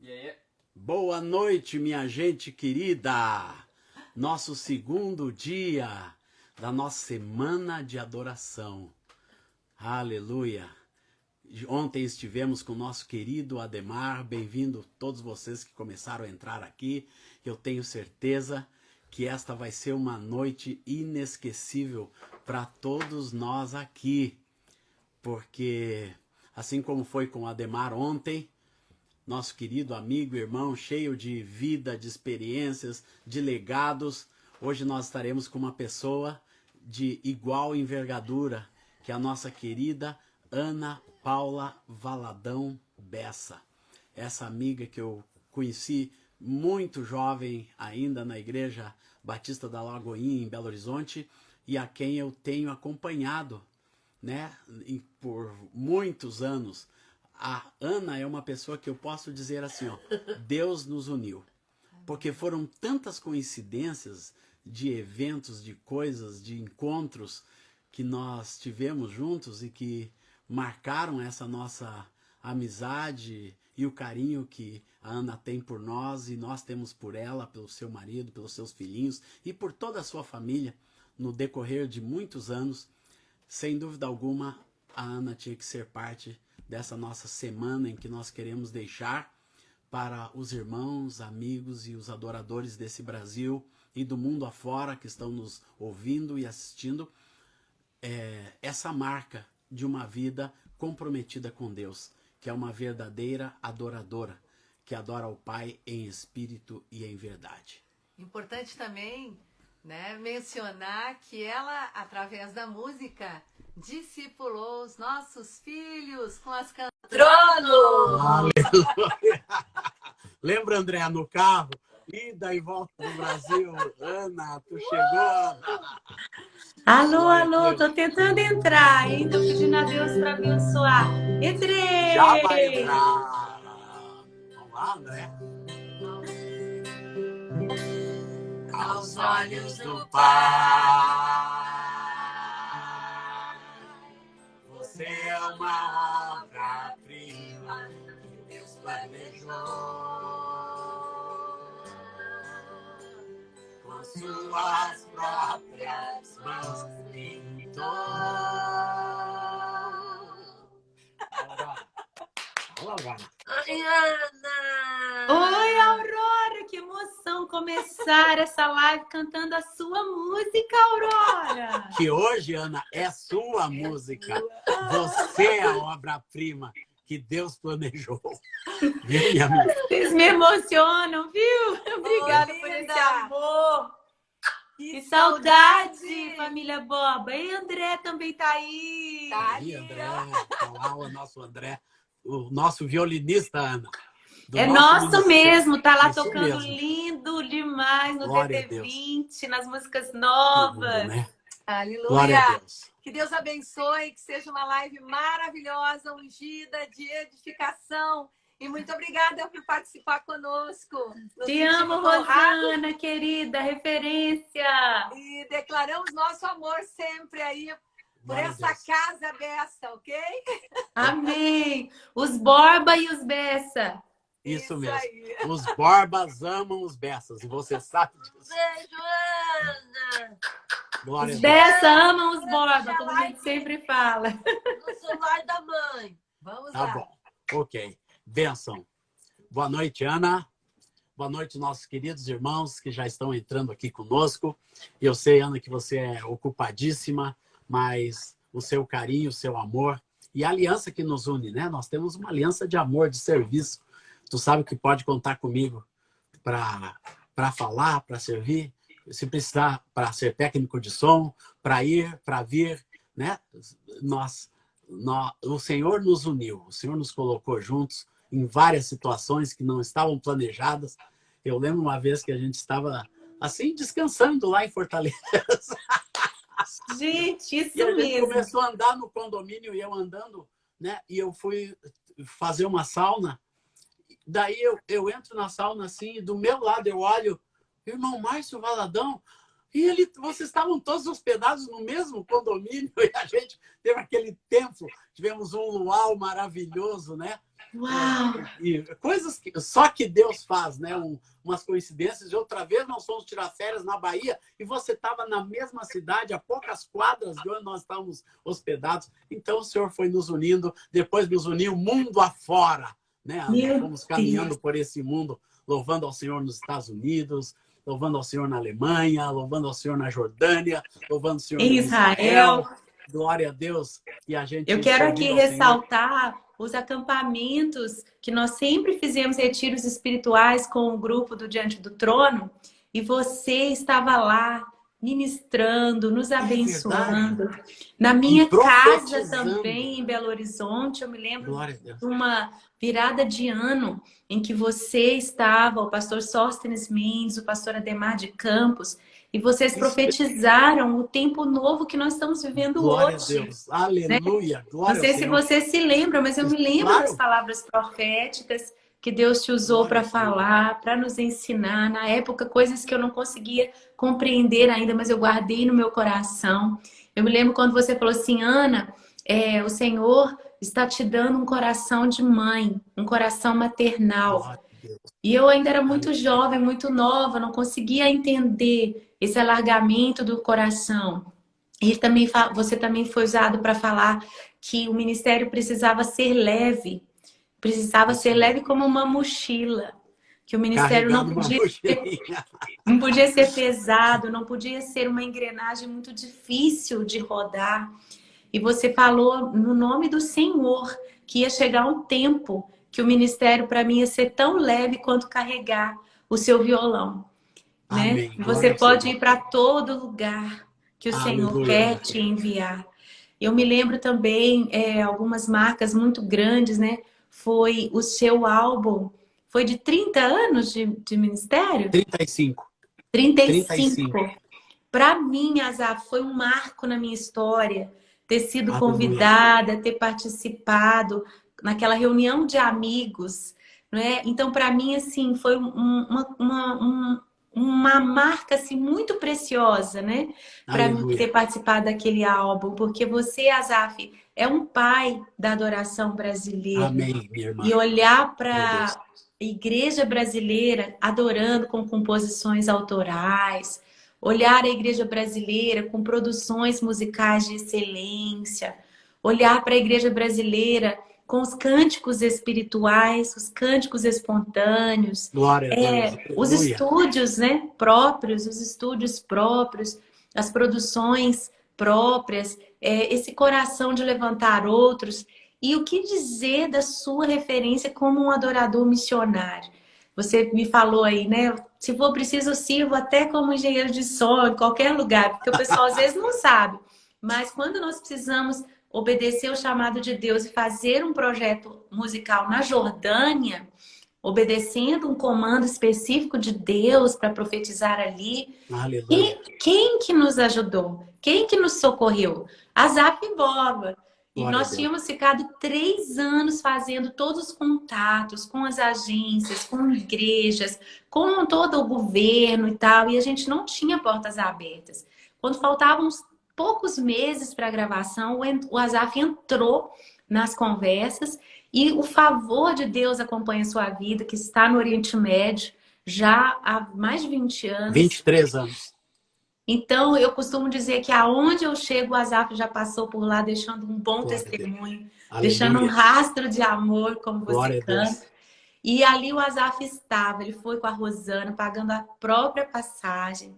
E aí? Boa noite, minha gente querida! Nosso segundo dia da nossa semana de adoração. Aleluia! Ontem estivemos com o nosso querido Ademar. Bem-vindo todos vocês que começaram a entrar aqui. Eu tenho certeza que esta vai ser uma noite inesquecível para todos nós aqui. Porque, assim como foi com o Ademar ontem, nosso querido amigo, irmão, cheio de vida, de experiências, de legados. Hoje nós estaremos com uma pessoa de igual envergadura, que é a nossa querida Ana Paula Valadão Bessa. Essa amiga que eu conheci muito jovem ainda na Igreja Batista da Lagoinha, em Belo Horizonte, e a quem eu tenho acompanhado, né, por muitos anos. A Ana é uma pessoa que eu posso dizer assim, ó, Deus nos uniu. Porque foram tantas coincidências de eventos, de coisas, de encontros que nós tivemos juntos e que marcaram essa nossa amizade e o carinho que a Ana tem por nós e nós temos por ela, pelo seu marido, pelos seus filhinhos e por toda a sua família no decorrer de muitos anos. Sem dúvida alguma, a Ana tinha que ser parte dessa nossa semana em que nós queremos deixar para os irmãos, amigos e os adoradores desse Brasil e do mundo afora que estão nos ouvindo e assistindo, essa marca de uma vida comprometida com Deus, que é uma verdadeira adoradora, que adora o Pai em espírito e em verdade. Importante também, né, mencionar que ela, através da música, discipulou os nossos filhos com as canções. Trono! Aleluia! Lembra, André, no carro? Ida e volta do Brasil. Ana, tu chegou? Alô, alô, tô tentando entrar, hein? Tô pedindo a Deus para abençoar. Entrei! Já vai entrar. Vamos lá, André? Aos olhos do Pai, você é uma obra-prima que Deus planejou. Com suas próprias mãos pintou. Olá, Oi, Aurora, que emoção começar essa live cantando a sua música, Aurora. que hoje, Ana, é sua música. Você é a obra-prima que Deus planejou. Viu, minha amiga? Vocês me emocionam, viu? Obrigada por esse amor. Que saudade, família Boba. E André também tá aí. Tá Aí, ali, André, ó. tá lá o nosso André, o nosso violinista, Ana. É nosso ministério. mesmo, tá lá Isso tocando mesmo. lindo demais no Glória a Deus. DT20, nas músicas Que novas. lindo, né? Aleluia! Glória a Deus. Que Deus abençoe, que seja uma live maravilhosa, ungida, de edificação. E muito obrigada por participar conosco. Nos Te amo, sentimos honrados Rosana, querida, referência. e declaramos nosso amor sempre aí por Glória a essa Deus. casa dessa, ok? Amém. Os Borba e os Bessa. Isso mesmo. Aí. Os Borbas amam os Bessas, e você sabe disso. Beijo, Ana! Glória a Os Deus. Bessa amam os Borba, como a gente sempre fala. No celular da mãe. Vamos Tá lá. bom. Ok. Benção. Boa noite, Ana. Boa noite, nossos queridos irmãos que já estão entrando aqui conosco. Eu sei, Ana, que você é ocupadíssima, mas o seu carinho, o seu amor e a aliança que nos une, né? Nós temos uma aliança de amor, de serviço. Tu sabe que pode contar comigo para falar, para servir, se precisar, para ser técnico de som, para ir, para vir, né? O Senhor nos uniu, o Senhor nos colocou juntos em várias situações que não estavam planejadas. Eu lembro uma vez que a gente estava assim descansando lá em Fortaleza. Gente, isso E a gente mesmo. começou a andar no condomínio e eu andando, né? E eu fui fazer uma sauna. Daí eu entro na sauna assim, e do meu lado eu olho, irmão Márcio Valadão. vocês estavam todos hospedados no mesmo condomínio e a gente teve aquele templo, tivemos um luau maravilhoso, né? Uau! E coisas que só que Deus faz, né? Umas coincidências. E outra vez nós fomos tirar férias na Bahia e você estava na mesma cidade, a poucas quadras de onde nós estávamos hospedados. Então o Senhor foi nos unindo, depois nos uniu mundo afora, né? Nós fomos caminhando por esse mundo, louvando ao Senhor nos Estados Unidos, louvando ao Senhor na Alemanha, louvando ao Senhor na Jordânia, louvando ao Senhor Em Israel. Glória a Deus. E a gente Eu quero aqui servindo ao Senhor. ressaltar os acampamentos que nós sempre fizemos retiros espirituais com o grupo do Diante do Trono, e você estava lá ministrando, nos abençoando. Na minha casa também, em Belo Horizonte, eu me lembro de uma virada de ano em que você estava, o pastor Sóstenes Mendes, o pastor Ademar de Campos, e vocês profetizaram o tempo novo que nós estamos vivendo Glória hoje. a Deus. Aleluia. Né? Glória Não sei se você se lembra, mas eu me lembro das palavras proféticas que Deus te usou para falar, para nos ensinar. Na época, coisas que eu não conseguia compreender ainda, mas eu guardei no meu coração. Eu me lembro quando você falou assim, Ana, o Senhor está te dando um coração de mãe, um coração maternal. E eu ainda era muito jovem, muito nova, não conseguia entender esse alargamento do coração. E também, você também foi usado para falar que o ministério precisava ser leve. Precisava ser leve como uma mochila. Que o ministério não podia ser pesado, não podia ser uma engrenagem muito difícil de rodar. E você falou no nome do Senhor que ia chegar um tempo que o ministério para mim ia ser tão leve quanto carregar o seu violão. Né? Você pode ir para todo lugar que o Senhor quer te enviar. Eu me lembro também algumas marcas muito grandes, né? Foi o seu álbum, foi de 30 anos de ministério? 35. 35. Para mim, Azaf, foi um marco na minha história ter sido convidada, ter participado naquela reunião de amigos, né? Então, para mim, assim, foi uma marca assim, muito preciosa, né? Para mim ter participado daquele álbum, porque você, Azaf, é um pai da adoração brasileira. Amém, minha irmã. E olhar para a igreja brasileira adorando com composições autorais, olhar a igreja brasileira com produções musicais de excelência, olhar para a igreja brasileira com os cânticos espirituais, os cânticos espontâneos, Glória a Deus. os estúdios, né, próprios, os estúdios próprios, as produções próprias, esse coração de levantar outros. E o que dizer da sua referência como um adorador missionário? Você me falou aí, né? Se for preciso, eu sirvo até como engenheiro de som, em qualquer lugar, porque o pessoal às vezes não sabe. Mas quando nós precisamos obedecer o chamado de Deus e fazer um projeto musical na Jordânia, obedecendo um comando específico de Deus para profetizar ali. Aleluia. E quem que nos ajudou? Quem que nos socorreu? Azaf e Boba. E nós tínhamos ficado 3 anos fazendo todos os contatos com as agências, com igrejas, com todo o governo e tal. E a gente não tinha portas abertas. Quando faltavam uns poucos meses para a gravação, o Azaf entrou nas conversas e o favor de Deus acompanha a sua vida, que está no Oriente Médio já há mais de 20 anos. 23 anos. Então, eu costumo dizer que aonde eu chego, o Azaf já passou por lá, deixando um bom testemunho, deixando um rastro de amor, como você canta. E ali o Azaf estava, ele foi com a Rosana, pagando a própria passagem.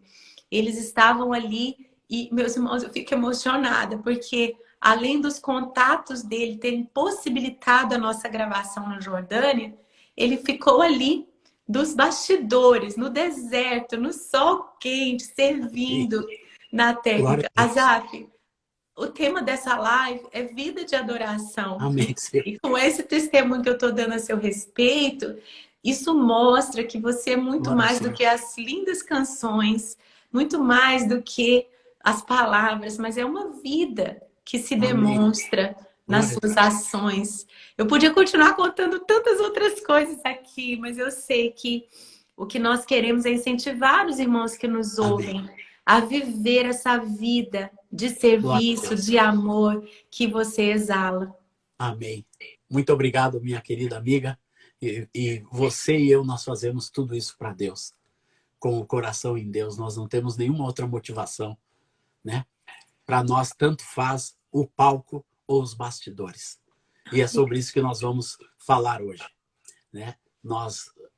Eles estavam ali e, meus irmãos, eu fico emocionada, porque além dos contatos dele terem possibilitado a nossa gravação na Jordânia, ele ficou ali dos bastidores, no deserto, no sol quente, servindo na técnica. Azaf, o tema dessa live é vida de adoração. Amém. E com esse testemunho que eu estou dando a seu respeito, isso mostra que você é muito mais do que as lindas canções, muito mais do que as palavras, mas é uma vida que se demonstra nas suas ações. Eu podia continuar contando tantas outras coisas aqui, mas eu sei que o que nós queremos é incentivar os irmãos que nos ouvem a viver essa vida de serviço, de amor que você exala. Amém. Muito obrigado, minha querida amiga. E você e eu, nós fazemos tudo isso para Deus. Com o coração em Deus. Nós não temos nenhuma outra motivação, né? Para nós, tanto faz o palco ou os bastidores. E é sobre isso que nós vamos falar hoje, né?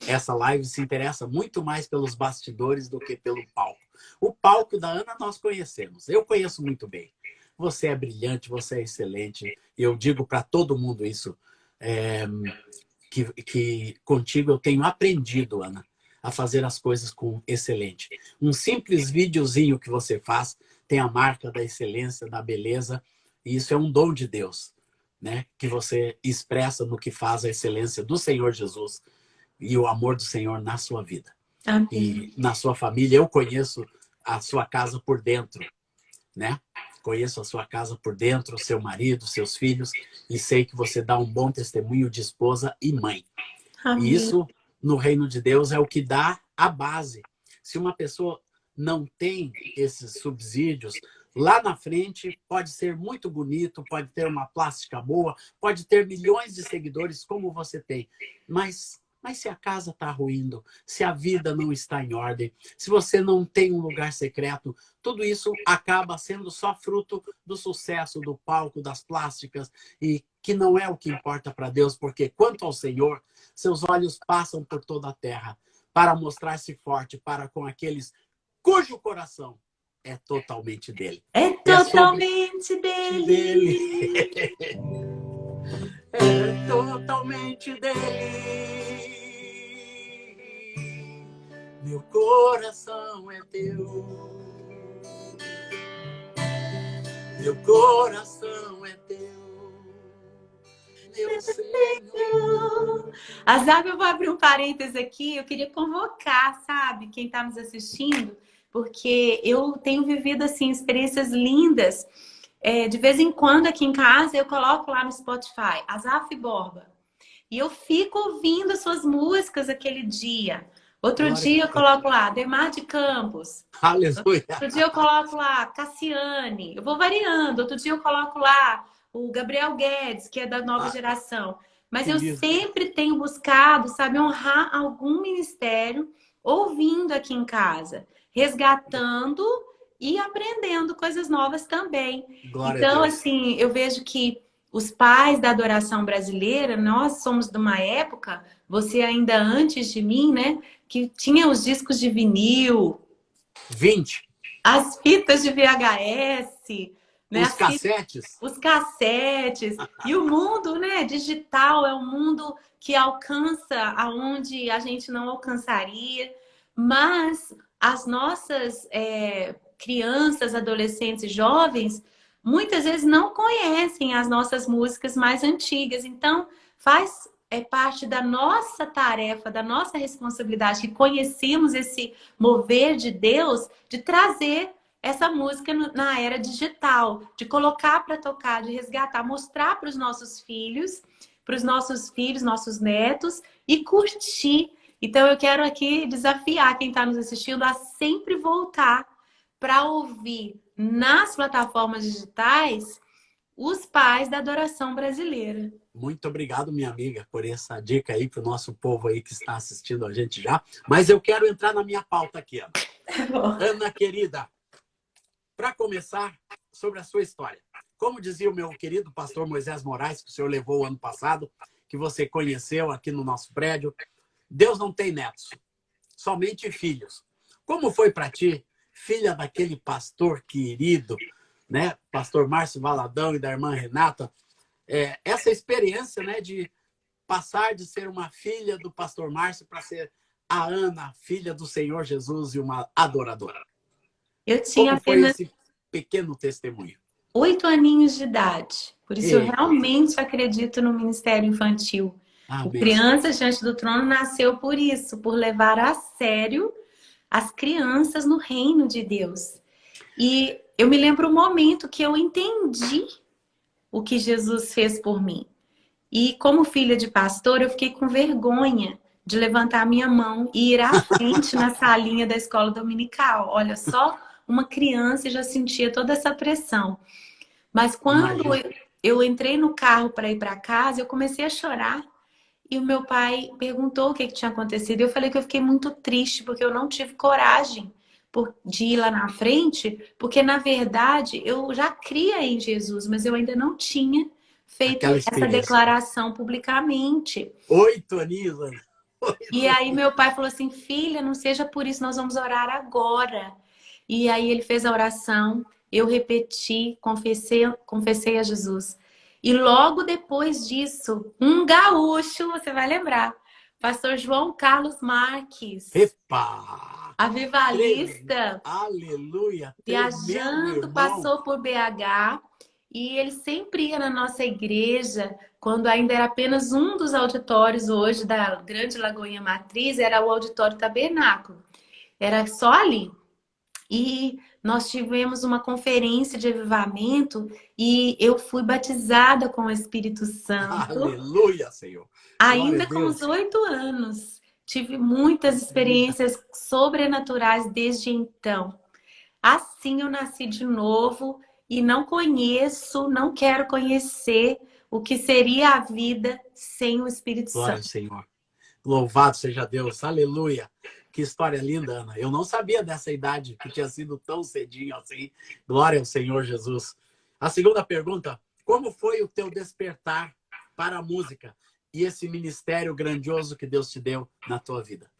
Essa live se interessa muito mais pelos bastidores do que pelo palco. O palco da Ana nós conhecemos. Eu conheço muito bem. Você é brilhante, você é excelente. Eu digo para todo mundo isso. Que contigo eu tenho aprendido, Ana, a fazer as coisas com excelente. Um simples videozinho que você faz tem a marca da excelência, da beleza. E isso é um dom de Deus, né? Que você expressa no que faz a excelência do Senhor Jesus e o amor do Senhor na sua vida. Amém. E na sua família. Eu conheço a sua casa por dentro, né? Conheço a sua casa por dentro, seu marido, seus filhos, e sei que você dá um bom testemunho de esposa e mãe. Amém. E isso, no reino de Deus, é o que dá a base. Se uma pessoa não tem esses subsídios, lá na frente pode ser muito bonito, pode ter uma plástica boa, pode ter milhões de seguidores como você tem, mas se a casa está ruindo, se a vida não está em ordem, se você não tem um lugar secreto, tudo isso acaba sendo só fruto do sucesso do palco, das plásticas, e que não é o que importa para Deus, porque quanto ao Senhor, seus olhos passam por toda a terra para mostrar-se forte para com aqueles cujo coração é totalmente dele. É totalmente dele. É totalmente dele. Meu coração é teu. Meu coração é teu. Meu Senhor. Azab, eu vou abrir um parênteses aqui. Eu queria convocar, sabe, quem está nos assistindo, porque eu tenho vivido assim experiências lindas. De vez em quando aqui em casa eu coloco lá no Spotify Azaf Borba e eu fico ouvindo as suas músicas aquele dia. Outro dia eu coloco lá Demar de Campos. Aleluia. Outro dia eu coloco lá Cassiane. Eu vou variando. Outro dia eu coloco lá o Gabriel Guedes, que é da nova geração. Mas eu sempre tenho buscado, sabe, honrar algum ministério ouvindo aqui em casa, resgatando e aprendendo coisas novas também. Glória então, a Deus. assim, eu vejo que os pais da adoração brasileira, nós somos de uma época, você ainda antes de mim, né, que tinha os discos de vinil, 20. as fitas de VHS, né, Os cassetes. os cassetes. E o mundo, né, digital é um mundo que alcança aonde a gente não alcançaria. Mas as nossas crianças, adolescentes e jovens, muitas vezes não conhecem as nossas músicas mais antigas. Então, faz parte da nossa tarefa, da nossa responsabilidade, que conhecemos esse mover de Deus, de trazer essa música na era digital, de colocar para tocar, de resgatar, mostrar para os nossos filhos, nossos netos, e curtir. Então, eu quero aqui desafiar quem está nos assistindo a sempre voltar para ouvir nas plataformas digitais os pais da adoração brasileira. Muito obrigado, minha amiga, por essa dica aí para o nosso povo aí que está assistindo a gente já. Mas eu quero entrar na minha pauta aqui, Ana. Ana, querida, para começar, sobre a sua história. Como dizia o meu querido pastor Moisés Moraes, que o senhor levou o ano passado, que você conheceu aqui no nosso prédio, Deus não tem netos, somente filhos. Como foi para ti, filha daquele pastor querido, né? Pastor Márcio Valadão e da irmã Renata, essa experiência, né, de passar de ser uma filha do pastor Márcio para ser a Ana, filha do Senhor Jesus e uma adoradora? Eu tinha Como foi apenas esse pequeno testemunho? 8 aninhos de idade. Por isso eu Ei. realmente acredito no ministério infantil. O Amém. Crianças Diante do Trono nasceu por isso, por levar a sério as crianças no reino de Deus. E eu me lembro o momento que eu entendi o que Jesus fez por mim. E como filha de pastor, eu fiquei com vergonha de levantar a minha mão e ir à frente na salinha da escola dominical. Olha só uma criança e já sentia toda essa pressão. Mas quando Imagina. eu entrei no carro para ir para casa, eu comecei a chorar. E o meu pai perguntou o que tinha acontecido. Eu falei que eu fiquei muito triste porque eu não tive coragem de ir lá na frente, porque na verdade eu já cria em Jesus, mas eu ainda não tinha feito Aquela essa experiência. declaração publicamente. 8 aninhos, Ana. E aí meu pai falou assim: filha, não seja por isso, nós vamos orar agora. E aí ele fez a oração, eu repeti, confessei a Jesus. E logo depois disso, um gaúcho, você vai lembrar, pastor João Carlos Marques, Epa! avivalista, Aleluia! Tremendo, viajando, irmão. passou por BH e ele sempre ia na nossa igreja, quando ainda era apenas um dos auditórios hoje da Grande Lagoinha Matriz, era o Auditório Tabernáculo. Era só ali. E nós tivemos uma conferência de avivamento e eu fui batizada com o Espírito Santo, Aleluia, Senhor. Glória a ainda com os Deus. 8 anos. Tive muitas experiências sobrenaturais desde então. Assim eu nasci de novo e não conheço, não quero conhecer o que seria a vida sem o Espírito Glória ao Santo. Senhor. Louvado seja Deus. Aleluia. Que história linda, Ana. Eu não sabia dessa idade, que tinha sido tão cedinho assim. Glória ao Senhor Jesus. A segunda pergunta: como foi o teu despertar para a música e esse ministério grandioso que Deus te deu na tua vida?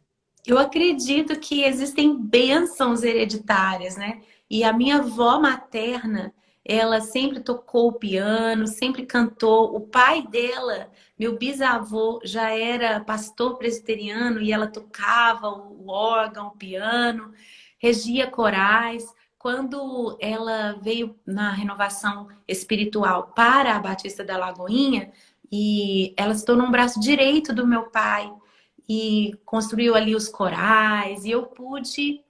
Eu acredito que existem bênçãos hereditárias, né? E a minha avó materna, ela sempre tocou o piano, sempre cantou. O pai dela, meu bisavô, já era pastor presbiteriano e ela tocava o órgão, o piano, regia corais. Quando ela veio na renovação espiritual para a Batista da Lagoinha, e ela se tornou um braço direito do meu pai e construiu ali os corais, e eu pude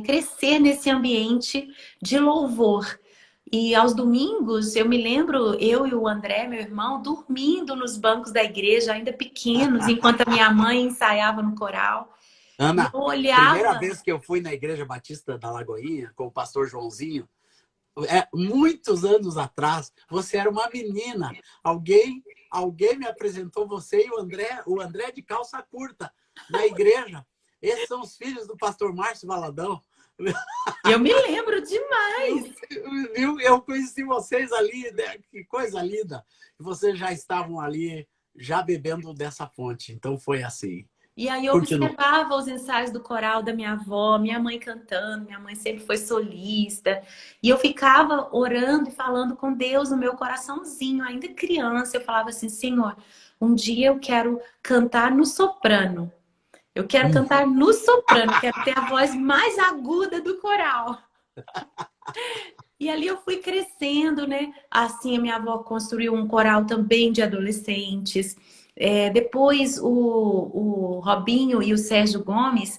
crescer nesse ambiente de louvor. E aos domingos, eu me lembro, eu e o André, meu irmão, dormindo nos bancos da igreja, ainda pequenos, enquanto a minha mãe ensaiava no coral. E Ana, eu primeira olhava. vez que eu fui na Igreja Batista da Lagoinha com o pastor Joãozinho, muitos anos atrás, você era uma menina. Alguém me apresentou você e o André de calça curta na igreja. Esses são os filhos do pastor Márcio Valadão. Eu me lembro demais. Eu conheci vocês ali, né? Que coisa linda. E vocês já estavam ali, já bebendo dessa fonte. Então foi assim. E aí eu Continua. observava os ensaios do coral da minha avó, minha mãe cantando, minha mãe sempre foi solista. E eu ficava orando e falando com Deus no meu coraçãozinho, ainda criança. Eu falava assim: Senhor, um dia eu quero cantar no soprano. Eu quero cantar no soprano, quero ter a voz mais aguda do coral. E ali eu fui crescendo, né? Assim, a minha avó construiu um coral também de adolescentes. Depois, o Robinho e o Sérgio Gomes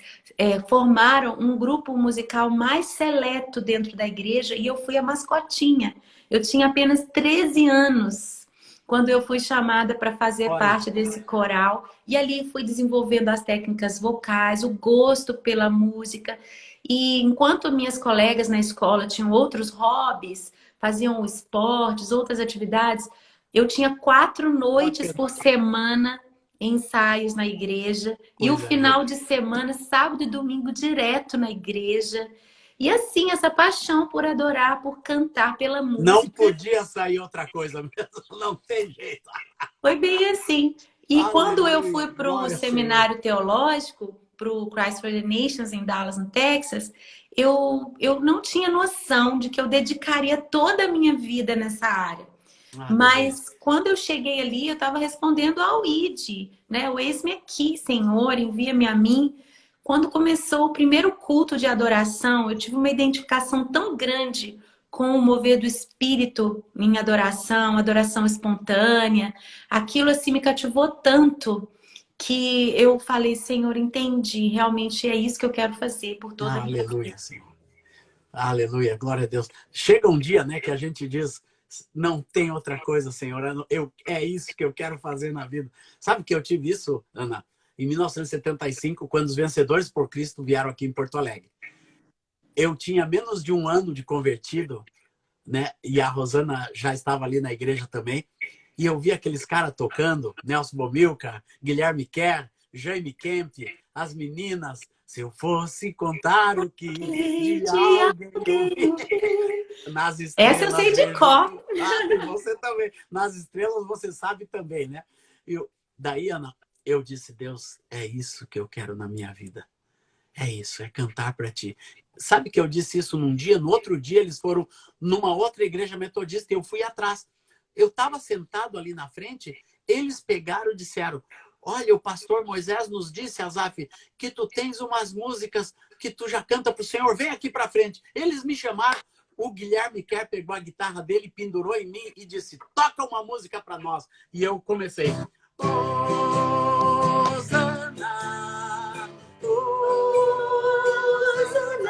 formaram um grupo musical mais seleto dentro da igreja e eu fui a mascotinha. Eu tinha apenas 13 anos quando eu fui chamada para fazer Olha, parte desse coral. E ali fui desenvolvendo as técnicas vocais, o gosto pela música. E enquanto minhas colegas na escola tinham outros hobbies, faziam esportes, outras atividades, eu tinha 4 noites por semana ensaios na igreja. E o coisa final linda. de semana, sábado e domingo, direto na igreja. E assim, essa paixão por adorar, por cantar, pela Não música. podia sair outra coisa mesmo, não tem jeito. Foi bem assim. E quando eu fui Aleluia, para o glória ao Senhor. seminário teológico, para o Christ for the Nations em Dallas, no Texas, eu não tinha noção de que eu dedicaria toda a minha vida nessa área. Mas quando eu cheguei ali, eu estava respondendo ao ID, né? O eis-me aqui, Senhor, envia-me a mim. Quando começou o primeiro culto de adoração, eu tive uma identificação tão grande com o mover do Espírito em adoração, adoração espontânea. Aquilo assim me cativou tanto que eu falei: Senhor, entendi, realmente é isso que eu quero fazer por toda a minha vida. Aleluia, Senhor. Aleluia, glória a Deus. Chega um dia, né, que a gente diz: não tem outra coisa, Senhor. É isso que eu quero fazer na vida. Sabe que eu tive isso, Ana, em 1975, quando os Vencedores por Cristo vieram aqui em Porto Alegre. eu tinha menos de um ano de convertido, né? E a Rosana já estava ali na igreja também. E eu vi aqueles caras tocando, Nelson Bomilcar, Guilherme Kerr, Jaime Kemp, as meninas. Se eu fosse contar o que de alguém eu vi nas estrelas. Essa eu sei de cor. E você também. Nas estrelas você sabe também, né? Daí, Ana, eu disse, Deus, é isso que eu quero na minha vida. É isso, é cantar para ti. Sabe que eu disse isso num dia? No outro dia eles foram numa outra igreja metodista e eu fui atrás. Eu estava sentado ali na frente, eles pegaram e disseram, olha, o pastor Moisés nos disse, Azaf, que tu tens umas músicas que tu já canta para o Senhor, vem aqui para frente. Eles me chamaram, o Guilherme Kerr pegou a guitarra dele, pendurou em mim e disse, toca uma música para nós. E eu comecei. Hosana, Hosana.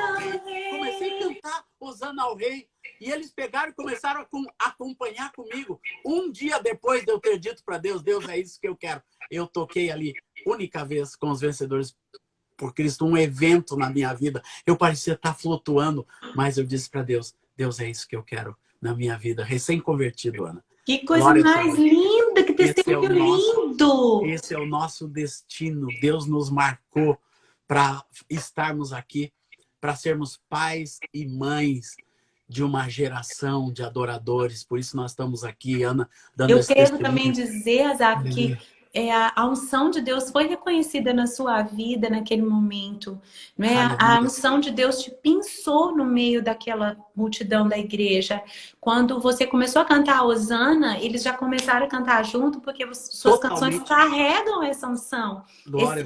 Comecei a cantar Hosana ao Rei. E eles pegaram e começaram a acompanhar comigo. Um dia depois de eu ter dito para Deus, Deus, é isso que eu quero. Eu toquei ali, única vez com os Vencedores por Cristo, um evento na minha vida. Eu parecia estar flutuando, mas eu disse para Deus, Deus, é isso que eu quero na minha vida. Recém-convertido, Ana. Que coisa mais linda, que testemunho lindo! Esse é o nosso destino. Deus nos marcou para estarmos aqui, para sermos pais e mães de uma geração de adoradores. Por isso nós estamos aqui, Ana, dando esse testemunho. Eu quero também dizer, Azaf, que a unção de Deus foi reconhecida na sua vida naquele momento. Né? A unção de Deus te pinçou no meio daquela multidão da igreja. Quando você começou a cantar a Hosana, eles já começaram a cantar junto, porque suas canções carregam essa unção.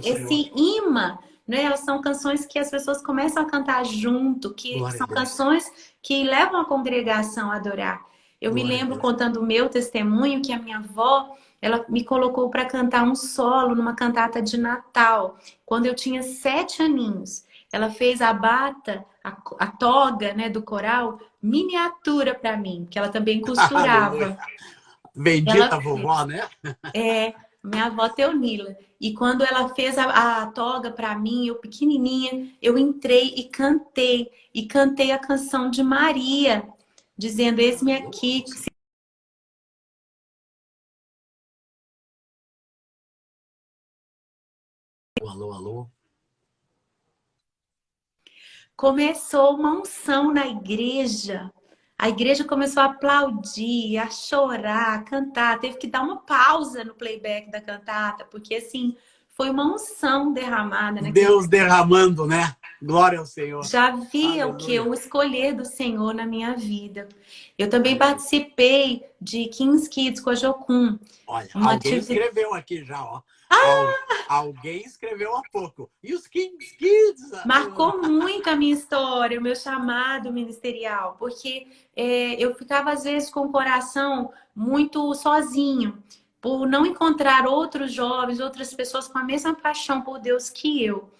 Esse imã. Né? Elas são canções que as pessoas começam a cantar junto, que são canções que levam a congregação a adorar. Eu me lembro, contando o meu testemunho, que a minha avó, ela me colocou para cantar um solo numa cantata de Natal, quando eu tinha 7 aninhos. Ela fez a bata, a toga, né, do coral, miniatura para mim, que ela também costurava. Bendita vovó, né? Minha avó Teonila. E quando ela fez a toga para mim, eu pequenininha, eu entrei e cantei. E cantei a canção de Maria, dizendo, eis-me aqui. Alô, alô. Começou uma unção na igreja. A igreja começou a aplaudir, a chorar, a cantar. Teve que dar uma pausa no playback da cantata, porque assim, foi uma unção derramada. Deus derramando, né? Glória ao Senhor. Já via o que? O escolher do Senhor na minha vida. Eu também participei de Kings Kids com a Jocum. Olha, alguém escreveu aqui já, ó. Alguém escreveu há pouco. E os Kings Kids? Marcou muito a minha história, o meu chamado ministerial, porque eu ficava às vezes com o coração muito sozinho, por não encontrar outros jovens, outras pessoas com a mesma paixão por Deus que eu.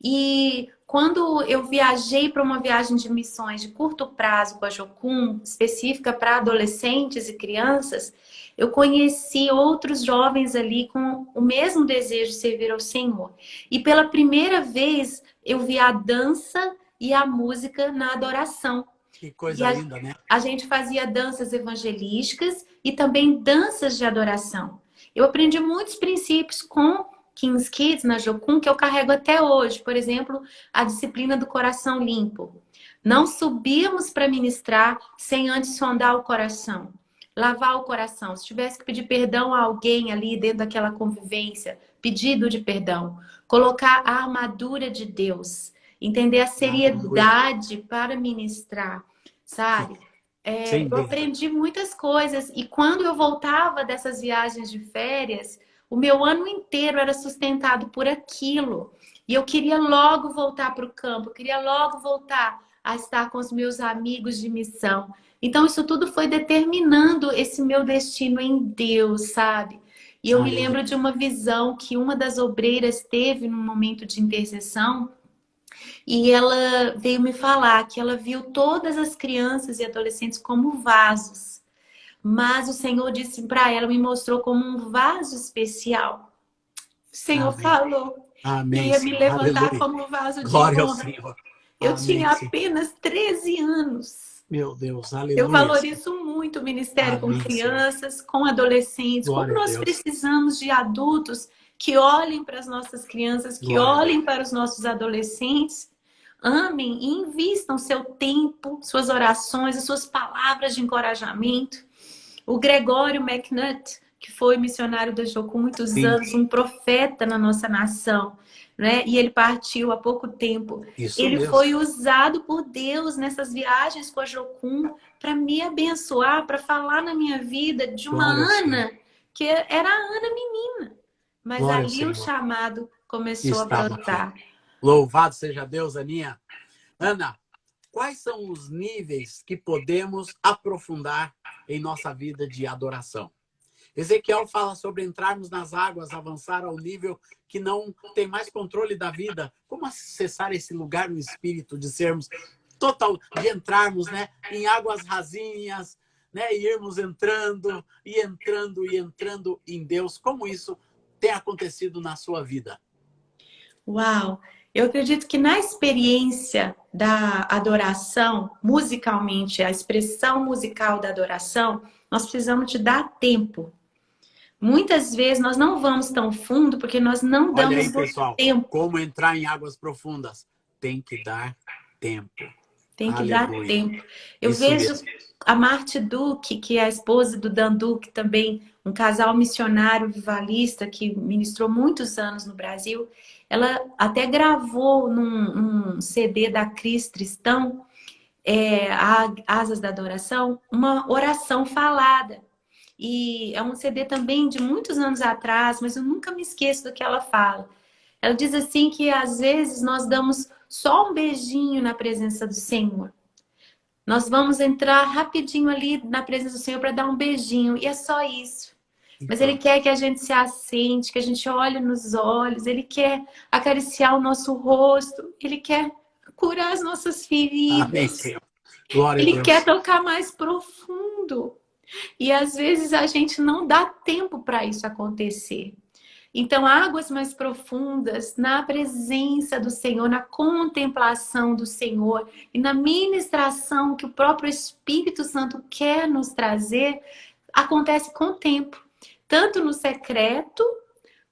E quando eu viajei para uma viagem de missões de curto prazo com a Jocum, específica para adolescentes e crianças, eu conheci outros jovens ali com o mesmo desejo de servir ao Senhor. E pela primeira vez eu vi a dança e a música na adoração. Que coisa linda, né? A gente fazia danças evangelísticas e também danças de adoração. Eu aprendi muitos princípios com Kings Kids na Jocum que eu carrego até hoje. Por exemplo, a disciplina do coração limpo. Não subíamos para ministrar sem antes sondar o coração. Lavar o coração. Se tivesse que pedir perdão a alguém ali dentro daquela convivência, pedido de perdão. Colocar a armadura de Deus. Entender a seriedade para ministrar, sabe? Eu aprendi muitas coisas. E quando eu voltava dessas viagens de férias, o meu ano inteiro era sustentado por aquilo. E eu queria logo voltar para o campo. Eu queria logo voltar a estar com os meus amigos de missão. Então, isso tudo foi determinando esse meu destino em Deus, sabe? E eu me lembro de uma visão que uma das obreiras teve num momento de intercessão. E ela veio me falar que ela viu todas as crianças e adolescentes como vasos. Mas o Senhor disse para ela, me mostrou como um vaso especial. O Senhor falou que ia me levantar como um vaso de honra. Eu Amém, tinha Senhor. apenas 13 anos. Meu Deus, Eu aleluia. valorizo muito o ministério com Amém, Senhor. crianças, com adolescentes. Como Glória a nós Deus. precisamos de adultos que olhem para as nossas crianças, que Glória a olhem para os nossos adolescentes, amem e invistam seu tempo, suas orações, as suas palavras de encorajamento. O Gregório McNutt, que foi missionário da Jô por muitos Sim. anos, um profeta na nossa nação, né? E ele partiu há pouco tempo. Isso Ele mesmo. foi usado por Deus nessas viagens com a Jocum para me abençoar, para falar na minha vida de uma Glória ao Ana, que era a Ana menina. Mas Glória ao ali o Senhor. chamado começou a Estava brotar. aqui. Louvado seja Deus, Aninha. Ana, quais são os níveis que podemos aprofundar em nossa vida de adoração? Ezequiel fala sobre entrarmos nas águas, avançar ao nível que não tem mais controle da vida. Como acessar esse lugar no espírito de sermos de entrarmos, né, em águas rasinhas, né, e irmos entrando e entrando e entrando em Deus? Como isso tem acontecido na sua vida? Uau! Eu acredito que na experiência da adoração, musicalmente, a expressão musical da adoração, nós precisamos de dar tempo. Muitas vezes nós não vamos tão fundo porque nós não Olha damos aí, pessoal, tempo. como entrar em águas profundas. Tem que dar tempo. Tem que Aleluia. dar tempo. Eu Isso vejo mesmo. a Marte Duque, que é a esposa do Dan Duque, também um casal missionário vivalista que ministrou muitos anos no Brasil. Ela até gravou num CD da Cris Tristão, Asas da Adoração, uma oração falada. E é um CD também de muitos anos atrás, mas eu nunca me esqueço do que ela fala. Ela diz assim que às vezes nós damos só um beijinho na presença do Senhor. Nós vamos entrar rapidinho ali na presença do Senhor para dar um beijinho, e é só isso. Mas Ele quer que a gente se assente, que a gente olhe nos olhos, Ele quer acariciar o nosso rosto, Ele quer curar as nossas feridas. Amém, Senhor. Glória a Ele Deus. quer tocar mais profundo. E às vezes a gente não dá tempo para isso acontecer. Então, águas mais profundas, na presença do Senhor, na contemplação do Senhor e na ministração que o próprio Espírito Santo quer nos trazer, acontece com o tempo. Tanto no secreto,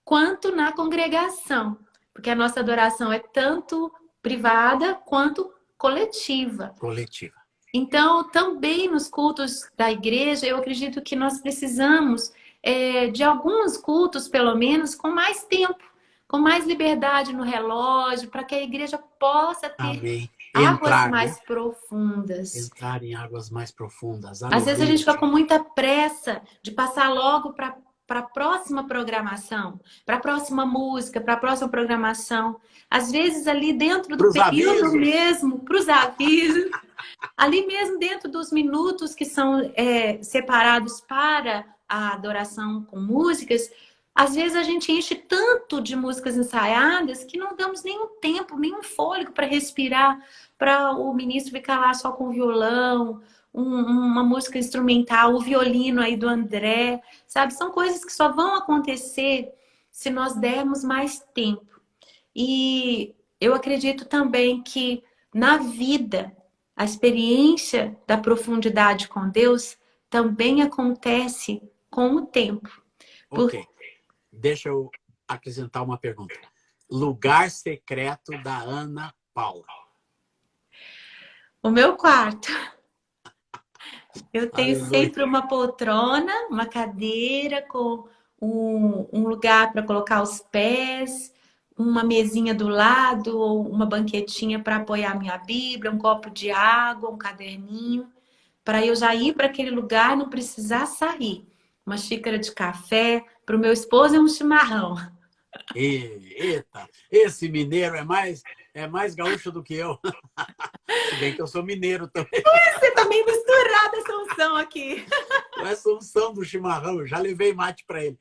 quanto na congregação. Porque a nossa adoração é tanto privada, quanto coletiva. Coletiva. Então, também nos cultos da igreja, eu acredito que nós precisamos de alguns cultos, pelo menos, com mais tempo, com mais liberdade no relógio, para que a igreja possa ter Amém. águas mais profundas. Entrar em águas mais profundas. Às vezes a gente fica com muita pressa de passar logo para a próxima programação, para a próxima música, para a próxima programação. Às vezes ali dentro do período mesmo, para os avisos, ali mesmo dentro dos minutos que são separados para a adoração com músicas, às vezes a gente enche tanto de músicas ensaiadas que não damos nenhum tempo, nenhum fôlego para respirar, para o ministro ficar lá só com o violão, uma música instrumental, o violino aí do André, sabe? São coisas que só vão acontecer se nós dermos mais tempo. E eu acredito também que na vida, a experiência da profundidade com Deus também acontece com o tempo. Ok. Deixa eu acrescentar uma pergunta. Lugar secreto da Ana Paula. O meu quarto. Eu tenho Aleluia. sempre uma poltrona, uma cadeira com um lugar para colocar os pés, uma mesinha do lado, ou uma banquetinha para apoiar minha Bíblia, um copo de água, um caderninho, para eu já ir para aquele lugar e não precisar sair. Uma xícara de café, para o meu esposo é um chimarrão. Eita, esse mineiro é mais gaúcho do que eu. Se bem que eu sou mineiro também. Você tá meio misturada essa unção aqui. Essa unção do chimarrão, eu já levei mate para ele.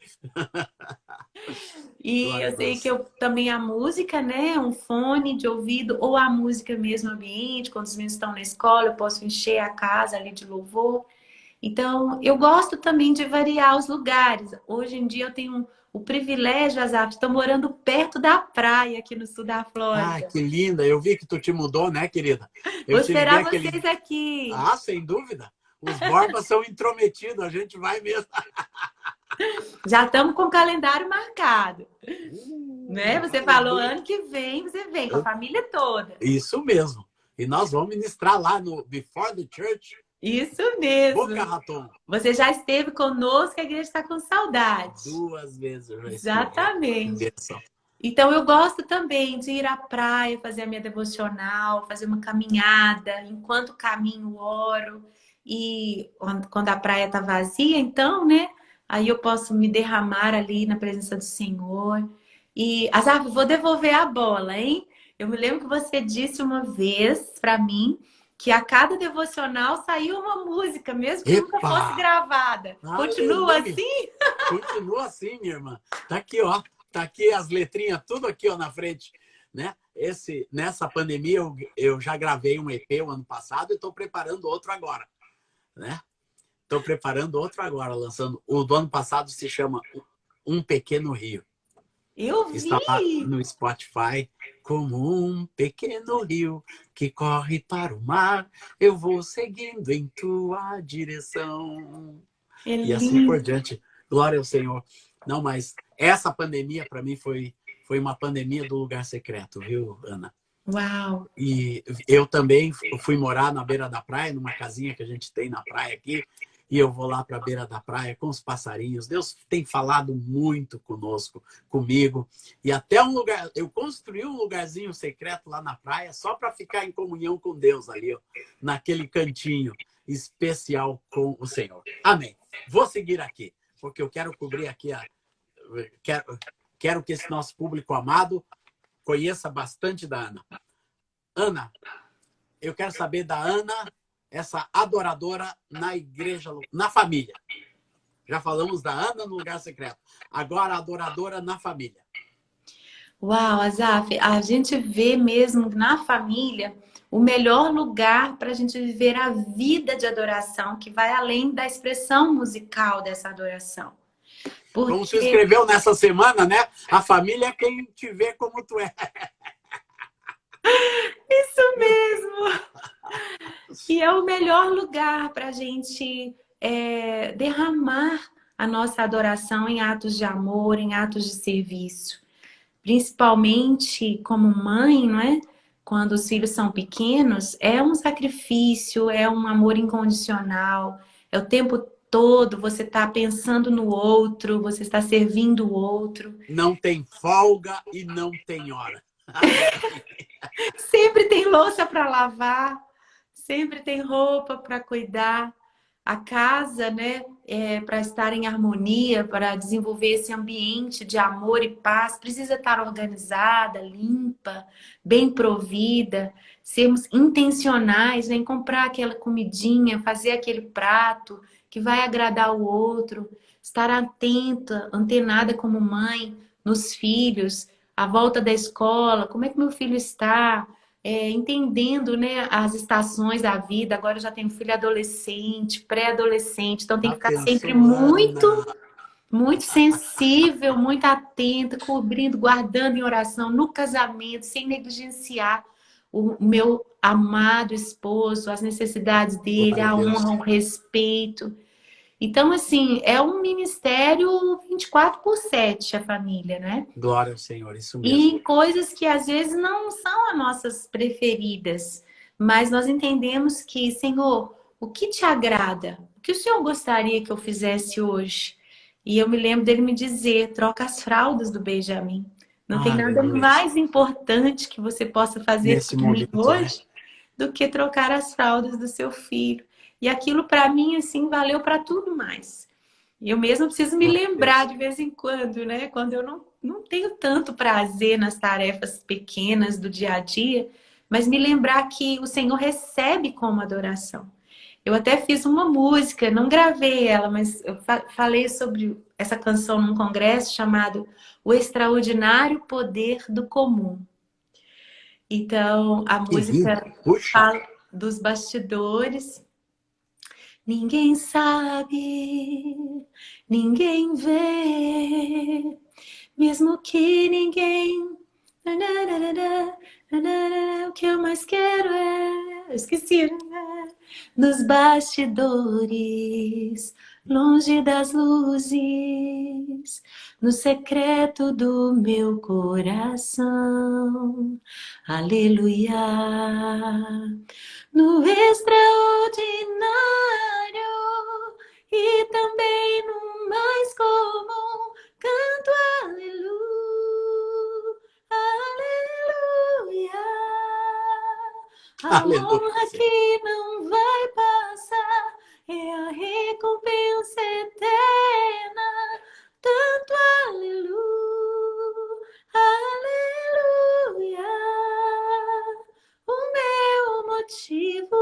E eu sei que eu também a música, né? Um fone de ouvido, ou a música mesmo no ambiente, quando os meninos estão na escola, eu posso encher a casa ali de louvor. Então, eu gosto também de variar os lugares. Hoje em dia eu tenho o privilégio, Azaf, de estar morando perto da praia aqui no sul da Ah, Flórida. que linda. Eu vi que tu te mudou, né, querida? Vou Eu te liguei esperar aquele... vocês aqui. Ah, sem dúvida. Os Borbas são intrometidos, a gente vai mesmo. Já estamos com o calendário marcado, né? Você falou Aleluia. ano que vem, você vem com a família toda. Isso mesmo. E nós vamos ministrar lá no Before the Church, Isso Boca mesmo. Raton. Você já esteve conosco, a igreja está com saudade. 2 vezes eu já estive. Que Exatamente. bênção. Então, eu gosto também de ir à praia, fazer a minha devocional, fazer uma caminhada, enquanto caminho, oro. E quando a praia está vazia, então, né? Aí eu posso me derramar ali na presença do Senhor. E, Azaf, vou devolver a bola, hein? Eu me lembro que você disse uma vez para mim que a cada devocional saiu uma música, mesmo que nunca fosse Epa! gravada. Continua Aleluia! assim? Continua assim, minha irmã. Tá aqui, ó. Tá aqui as letrinhas, tudo aqui, ó, na frente, né? Nessa pandemia, eu já gravei um EP o ano passado e estou preparando outro agora, né? Estou preparando outro agora, lançando. O do ano passado se chama Um Pequeno Rio. Eu Está lá vi! no Spotify. Como um pequeno rio que corre para o mar, eu vou seguindo em tua direção. É E assim por lindo. diante. Glória ao Senhor. Não, mas essa pandemia para mim foi uma pandemia do lugar secreto, viu, Ana? Uau! E eu também fui morar na beira da praia, numa casinha que a gente tem na praia aqui, e eu vou lá para a beira da praia com os passarinhos. Deus tem falado muito conosco, comigo, e até um lugar, eu construí um lugarzinho secreto lá na praia só para ficar em comunhão com Deus ali, ó, naquele cantinho especial com o Senhor. Amém. Vou seguir aqui, porque eu quero cobrir aqui quero que esse nosso público amado conheça bastante da Ana. Ana, eu quero saber da Ana, essa adoradora na igreja, na família. Já falamos da Ana no lugar secreto. Agora, a adoradora na família. Uau, Azaf, a gente vê mesmo na família o melhor lugar para a gente viver a vida de adoração, que vai além da expressão musical dessa adoração. Como você Porque escreveu nessa semana, né? A família é quem te vê como tu é. isso mesmo! E é o melhor lugar para a gente derramar a nossa adoração em atos de amor, em atos de serviço. Principalmente como mãe, não é? Quando os filhos são pequenos, é um sacrifício, é um amor incondicional, é o tempo todo você está pensando no outro, você está servindo o outro. Não tem folga e não tem hora. Sempre tem louça para lavar, sempre tem roupa para cuidar. A casa, né, para estar em harmonia, para desenvolver esse ambiente de amor e paz, precisa estar organizada, limpa, bem provida, sermos intencionais, né, em comprar aquela comidinha, fazer aquele prato que vai agradar o outro, estar atenta, antenada como mãe nos filhos, à volta da escola, como é que meu filho está? Entendendo, né, as estações da vida. Agora eu já tenho filho adolescente, pré-adolescente, então tem que Já ficar sempre pensou, muito, Ana? muito sensível, muito atenta, cobrindo, guardando em oração no casamento, sem negligenciar o meu amado esposo, as necessidades dele, Glória a a Deus. honra, o respeito. Então, assim, é um ministério 24/7 a família, né? Glória ao Senhor, isso E mesmo. em coisas que às vezes não são as nossas preferidas, mas nós entendemos que, Senhor, o que te agrada? O que o Senhor gostaria que eu fizesse hoje? E eu me lembro dele me dizer: troca as fraldas do Benjamin. Não tem nada Aleluia. mais importante que você possa fazer Nesse por mim momento, né? hoje do que trocar as fraldas do seu filho. E aquilo para mim assim valeu para tudo mais. E eu mesma preciso me Glória a lembrar Deus. de vez em quando, né? Quando eu não tenho tanto prazer nas tarefas pequenas do dia a dia, mas me lembrar que o Senhor recebe como adoração. Eu até fiz uma música, não gravei ela, mas eu falei sobre essa canção num congresso chamado O Extraordinário Poder do Comum. Então, a Que lindo. música Puxa. fala dos bastidores. Ninguém sabe, ninguém vê, mesmo que ninguém. O que eu mais quero é. Eu esqueci. Nos bastidores, longe das luzes, no secreto do meu coração. Aleluia. No extraordinário e também no mais comum, canto aleluia, aleluia. A Aleluia. honra que não vai passar é a recompensa eterna, tanto aleluia, aleluia. O meu motivo,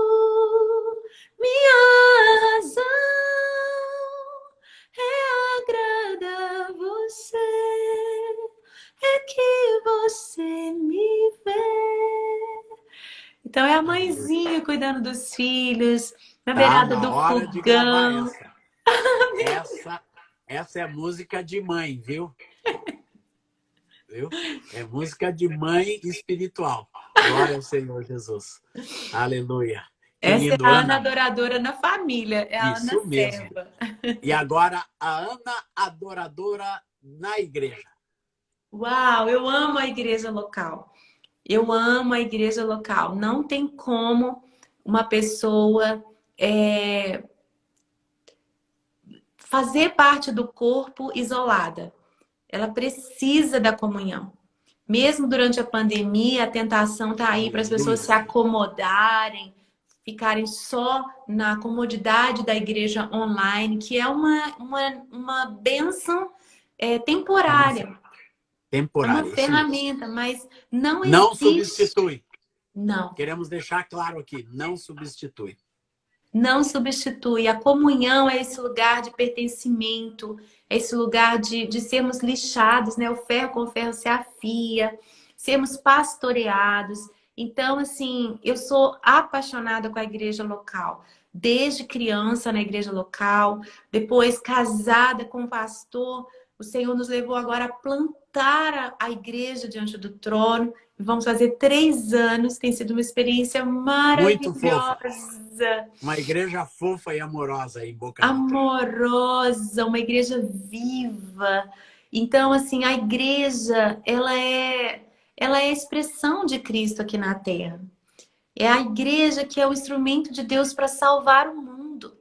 minha razão é agradar a você, é que você me vê. Então é a mãezinha cuidando dos filhos, na Tá beirada na do hora de gravar fogão. essa. Essa é música de mãe, viu? Viu? É música de mãe espiritual. Glória ao Senhor Jesus. Aleluia. Que Essa é lindo, a Ana Ana. adoradora na família, é a Ana Isso mesmo. serva. E agora a Ana adoradora na igreja. Uau, eu amo a igreja local. Eu amo a igreja local. Não tem como uma pessoa fazer parte do corpo isolada. Ela precisa da comunhão. Mesmo durante a pandemia, a tentação está aí para as pessoas Aleluia. se acomodarem, ficarem só na comodidade da igreja online, que é uma bênção temporária. É uma Temporária, isso mesmo. ferramenta, mas não Não existe. substitui. Não. Queremos deixar claro aqui, não substitui. Não substitui. A comunhão é esse lugar de pertencimento, é esse lugar de sermos lixados, né? O ferro com o ferro se afia, sermos pastoreados. Então, assim, eu sou apaixonada com a igreja local. Desde criança na igreja local, depois casada com o pastor, o Senhor nos levou agora a plantar a igreja diante do trono. Vamos fazer 3 anos, tem sido uma experiência Muito fofa. maravilhosa. Uma igreja fofa e amorosa em Boca do Tro. Amorosa, uma igreja viva. Então, assim, a igreja, ela é a expressão de Cristo aqui na Terra. É a igreja que é o instrumento de Deus para salvar o mundo.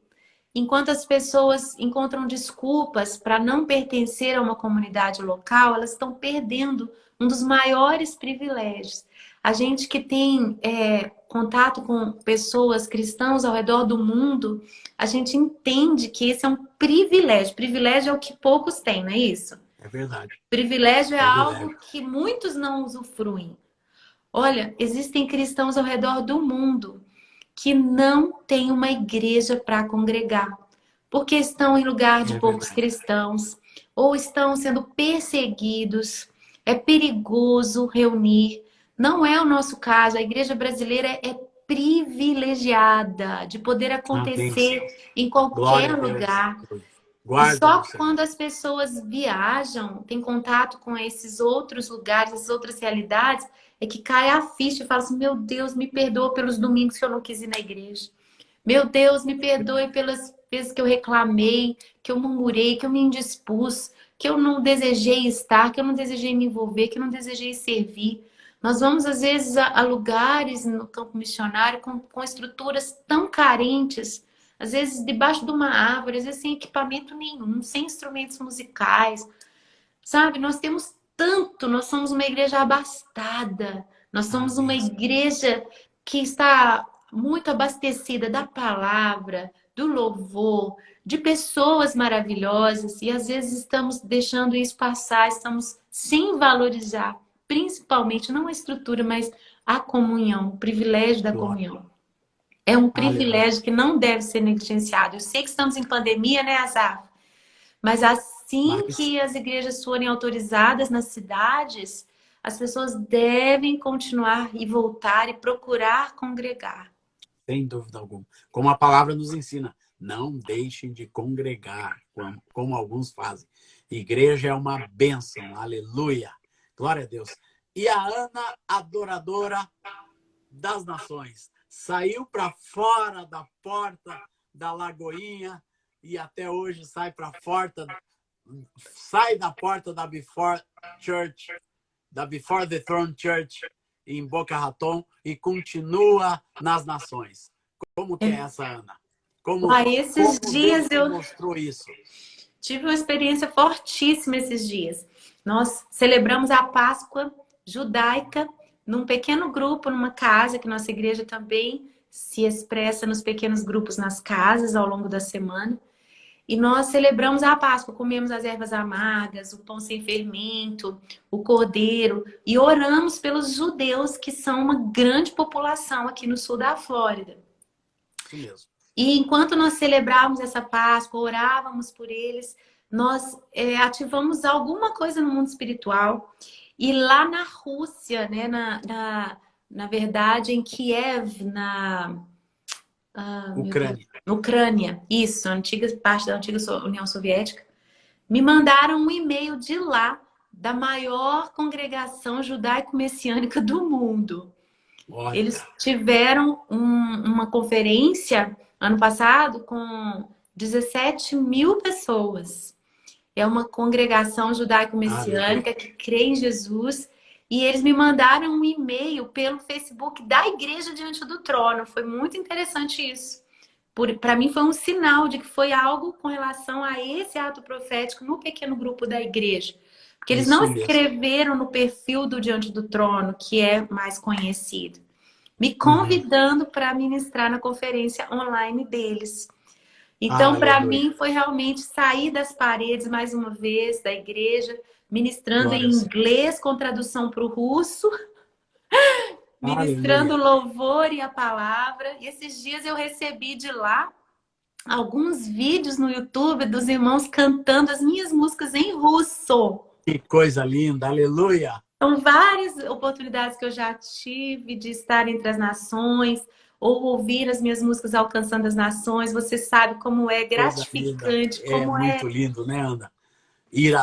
Enquanto as pessoas encontram desculpas para não pertencer a uma comunidade local, elas estão perdendo um dos maiores privilégios. A gente que tem contato com pessoas cristãs ao redor do mundo, a gente entende que esse é um privilégio. Privilégio é o que poucos têm, não é isso? É verdade. Privilégio é Privilégio. algo que muitos não usufruem. Olha, existem cristãos ao redor do mundo que não têm uma igreja para congregar, porque estão em lugar de poucos cristãos, ou estão sendo perseguidos. É perigoso reunir. Não é o nosso caso. A igreja brasileira é privilegiada de poder acontecer em qualquer lugar. E só quando as pessoas viajam, têm contato com esses outros lugares, essas outras realidades, é que cai a ficha e fala assim: meu Deus, me perdoa pelos domingos que eu não quis ir na igreja. Meu Deus, me perdoe pelas vezes que eu reclamei, que eu murmurei, que eu me indispus, que eu não desejei estar, que eu não desejei me envolver, que eu não desejei servir. Nós vamos, às vezes, a lugares no campo missionário com estruturas tão carentes, às vezes debaixo de uma árvore, às vezes sem equipamento nenhum, sem instrumentos musicais. Sabe, nós temos tanto, nós somos uma igreja abastada, nós somos uma igreja que está muito abastecida da palavra, do louvor, de pessoas maravilhosas, e às vezes estamos deixando isso passar, estamos sem valorizar, principalmente não a estrutura, mas a comunhão, o privilégio da comunhão. É um privilégio que não deve ser negligenciado. Eu sei que estamos em pandemia, né, Azar? Mas assim que as igrejas forem autorizadas nas cidades, as pessoas devem continuar e voltar e procurar congregar. Sem dúvida alguma. Como a palavra nos ensina, Não deixem de congregar, como alguns fazem. Igreja é uma bênção, aleluia. Glória a Deus. E a Ana, adoradora das nações, saiu para fora da porta da Lagoinha e até hoje sai da porta da Before Church, da Before the Throne Church em Boca Raton e continua nas nações. Como que é essa, Ana? Como Esses dias Deus mostrou isso? Tive uma experiência fortíssima esses dias. Nós celebramos a Páscoa judaica num pequeno grupo, numa casa, que nossa igreja também se expressa nos pequenos grupos nas casas ao longo da semana. E nós celebramos a Páscoa, comemos as ervas amargas, o pão sem fermento, o cordeiro, e oramos pelos judeus, que são uma grande população aqui no sul da Flórida. Isso mesmo. E enquanto nós celebrávamos essa Páscoa, orávamos por eles, nós ativamos alguma coisa no mundo espiritual. E lá na Rússia, né, na verdade, em Kiev, Ucrânia. Ucrânia, isso, a antiga parte da antiga União Soviética, me mandaram um e-mail de lá, da maior congregação judaico-messiânica do mundo. Olha. Eles tiveram uma conferência ano passado com 17 mil pessoas. É uma congregação judaico-messiânica que crê em Jesus. E eles me mandaram um e-mail pelo Facebook da Igreja Diante do Trono. Foi muito interessante isso. Para mim foi um sinal de que foi algo com relação a esse ato profético no pequeno grupo da igreja. Porque eles não escreveram no perfil do Diante do Trono, que é mais conhecido, me convidando para ministrar na conferência online deles. Então, para mim, foi realmente sair das paredes, mais uma vez, da igreja, ministrando em inglês com tradução para o russo, ministrando louvor e a palavra. E esses dias eu recebi de lá alguns vídeos no YouTube dos irmãos cantando as minhas músicas em russo. Que coisa linda, aleluia! São várias oportunidades que eu já tive de estar entre as nações, ou ouvir as minhas músicas alcançando as nações. Você sabe como é gratificante. Como é muito lindo, né, Ana? Ir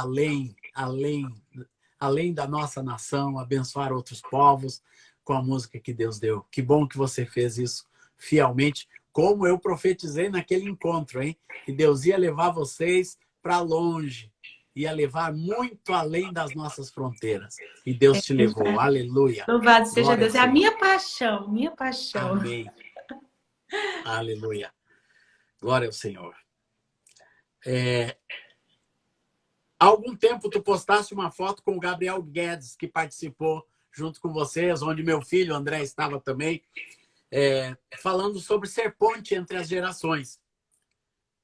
além da nossa nação, abençoar outros povos com a música que Deus deu. Que bom que você fez isso fielmente, como eu profetizei naquele encontro, hein? Que Deus ia levar vocês para longe, ia levar muito além das nossas fronteiras. E Deus te levou. Aleluia. Louvado seja Deus. É a minha paixão, minha paixão. Amém. Aleluia. Glória ao Senhor. Há algum tempo tu postaste uma foto com o Gabriel Guedes, que participou junto com vocês, onde meu filho André estava também, falando sobre ser ponte entre as gerações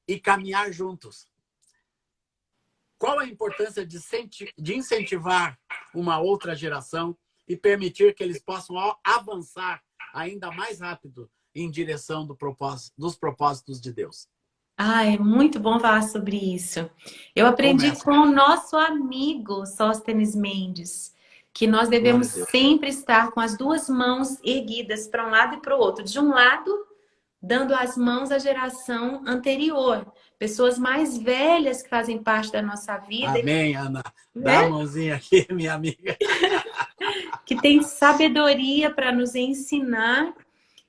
e caminhar juntos. Qual a importância de incentivar uma outra geração e permitir que eles possam avançar ainda mais rápido em direção dos propósitos de Deus? É muito bom falar sobre isso. Eu aprendi com o nosso amigo Sóstenes Mendes que nós devemos sempre estar com as duas mãos erguidas para um lado e para o outro. De um lado, dando as mãos à geração anterior. Pessoas mais velhas que fazem parte da nossa vida. Amém, Ana. Dá a mãozinha aqui, minha amiga. Que tem sabedoria para nos ensinar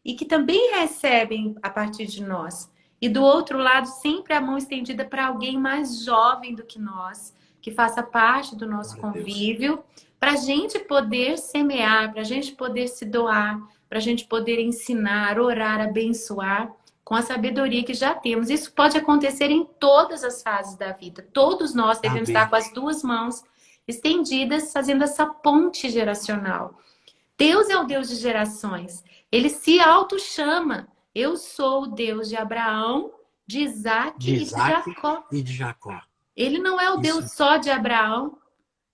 e que também recebem a partir de nós. E do outro lado, sempre a mão estendida para alguém mais jovem do que nós, que faça parte do nosso convívio, para a gente poder semear, para a gente poder se doar, para a gente poder ensinar, orar, abençoar com a sabedoria que já temos. Isso pode acontecer em todas as fases da vida. Todos nós devemos estar com as duas mãos estendidas, fazendo essa ponte geracional. Deus é o Deus de gerações. Ele se auto-chama. Eu sou o Deus de Abraão, de Isaac e de Jacó. Ele não é o Deus só de Abraão.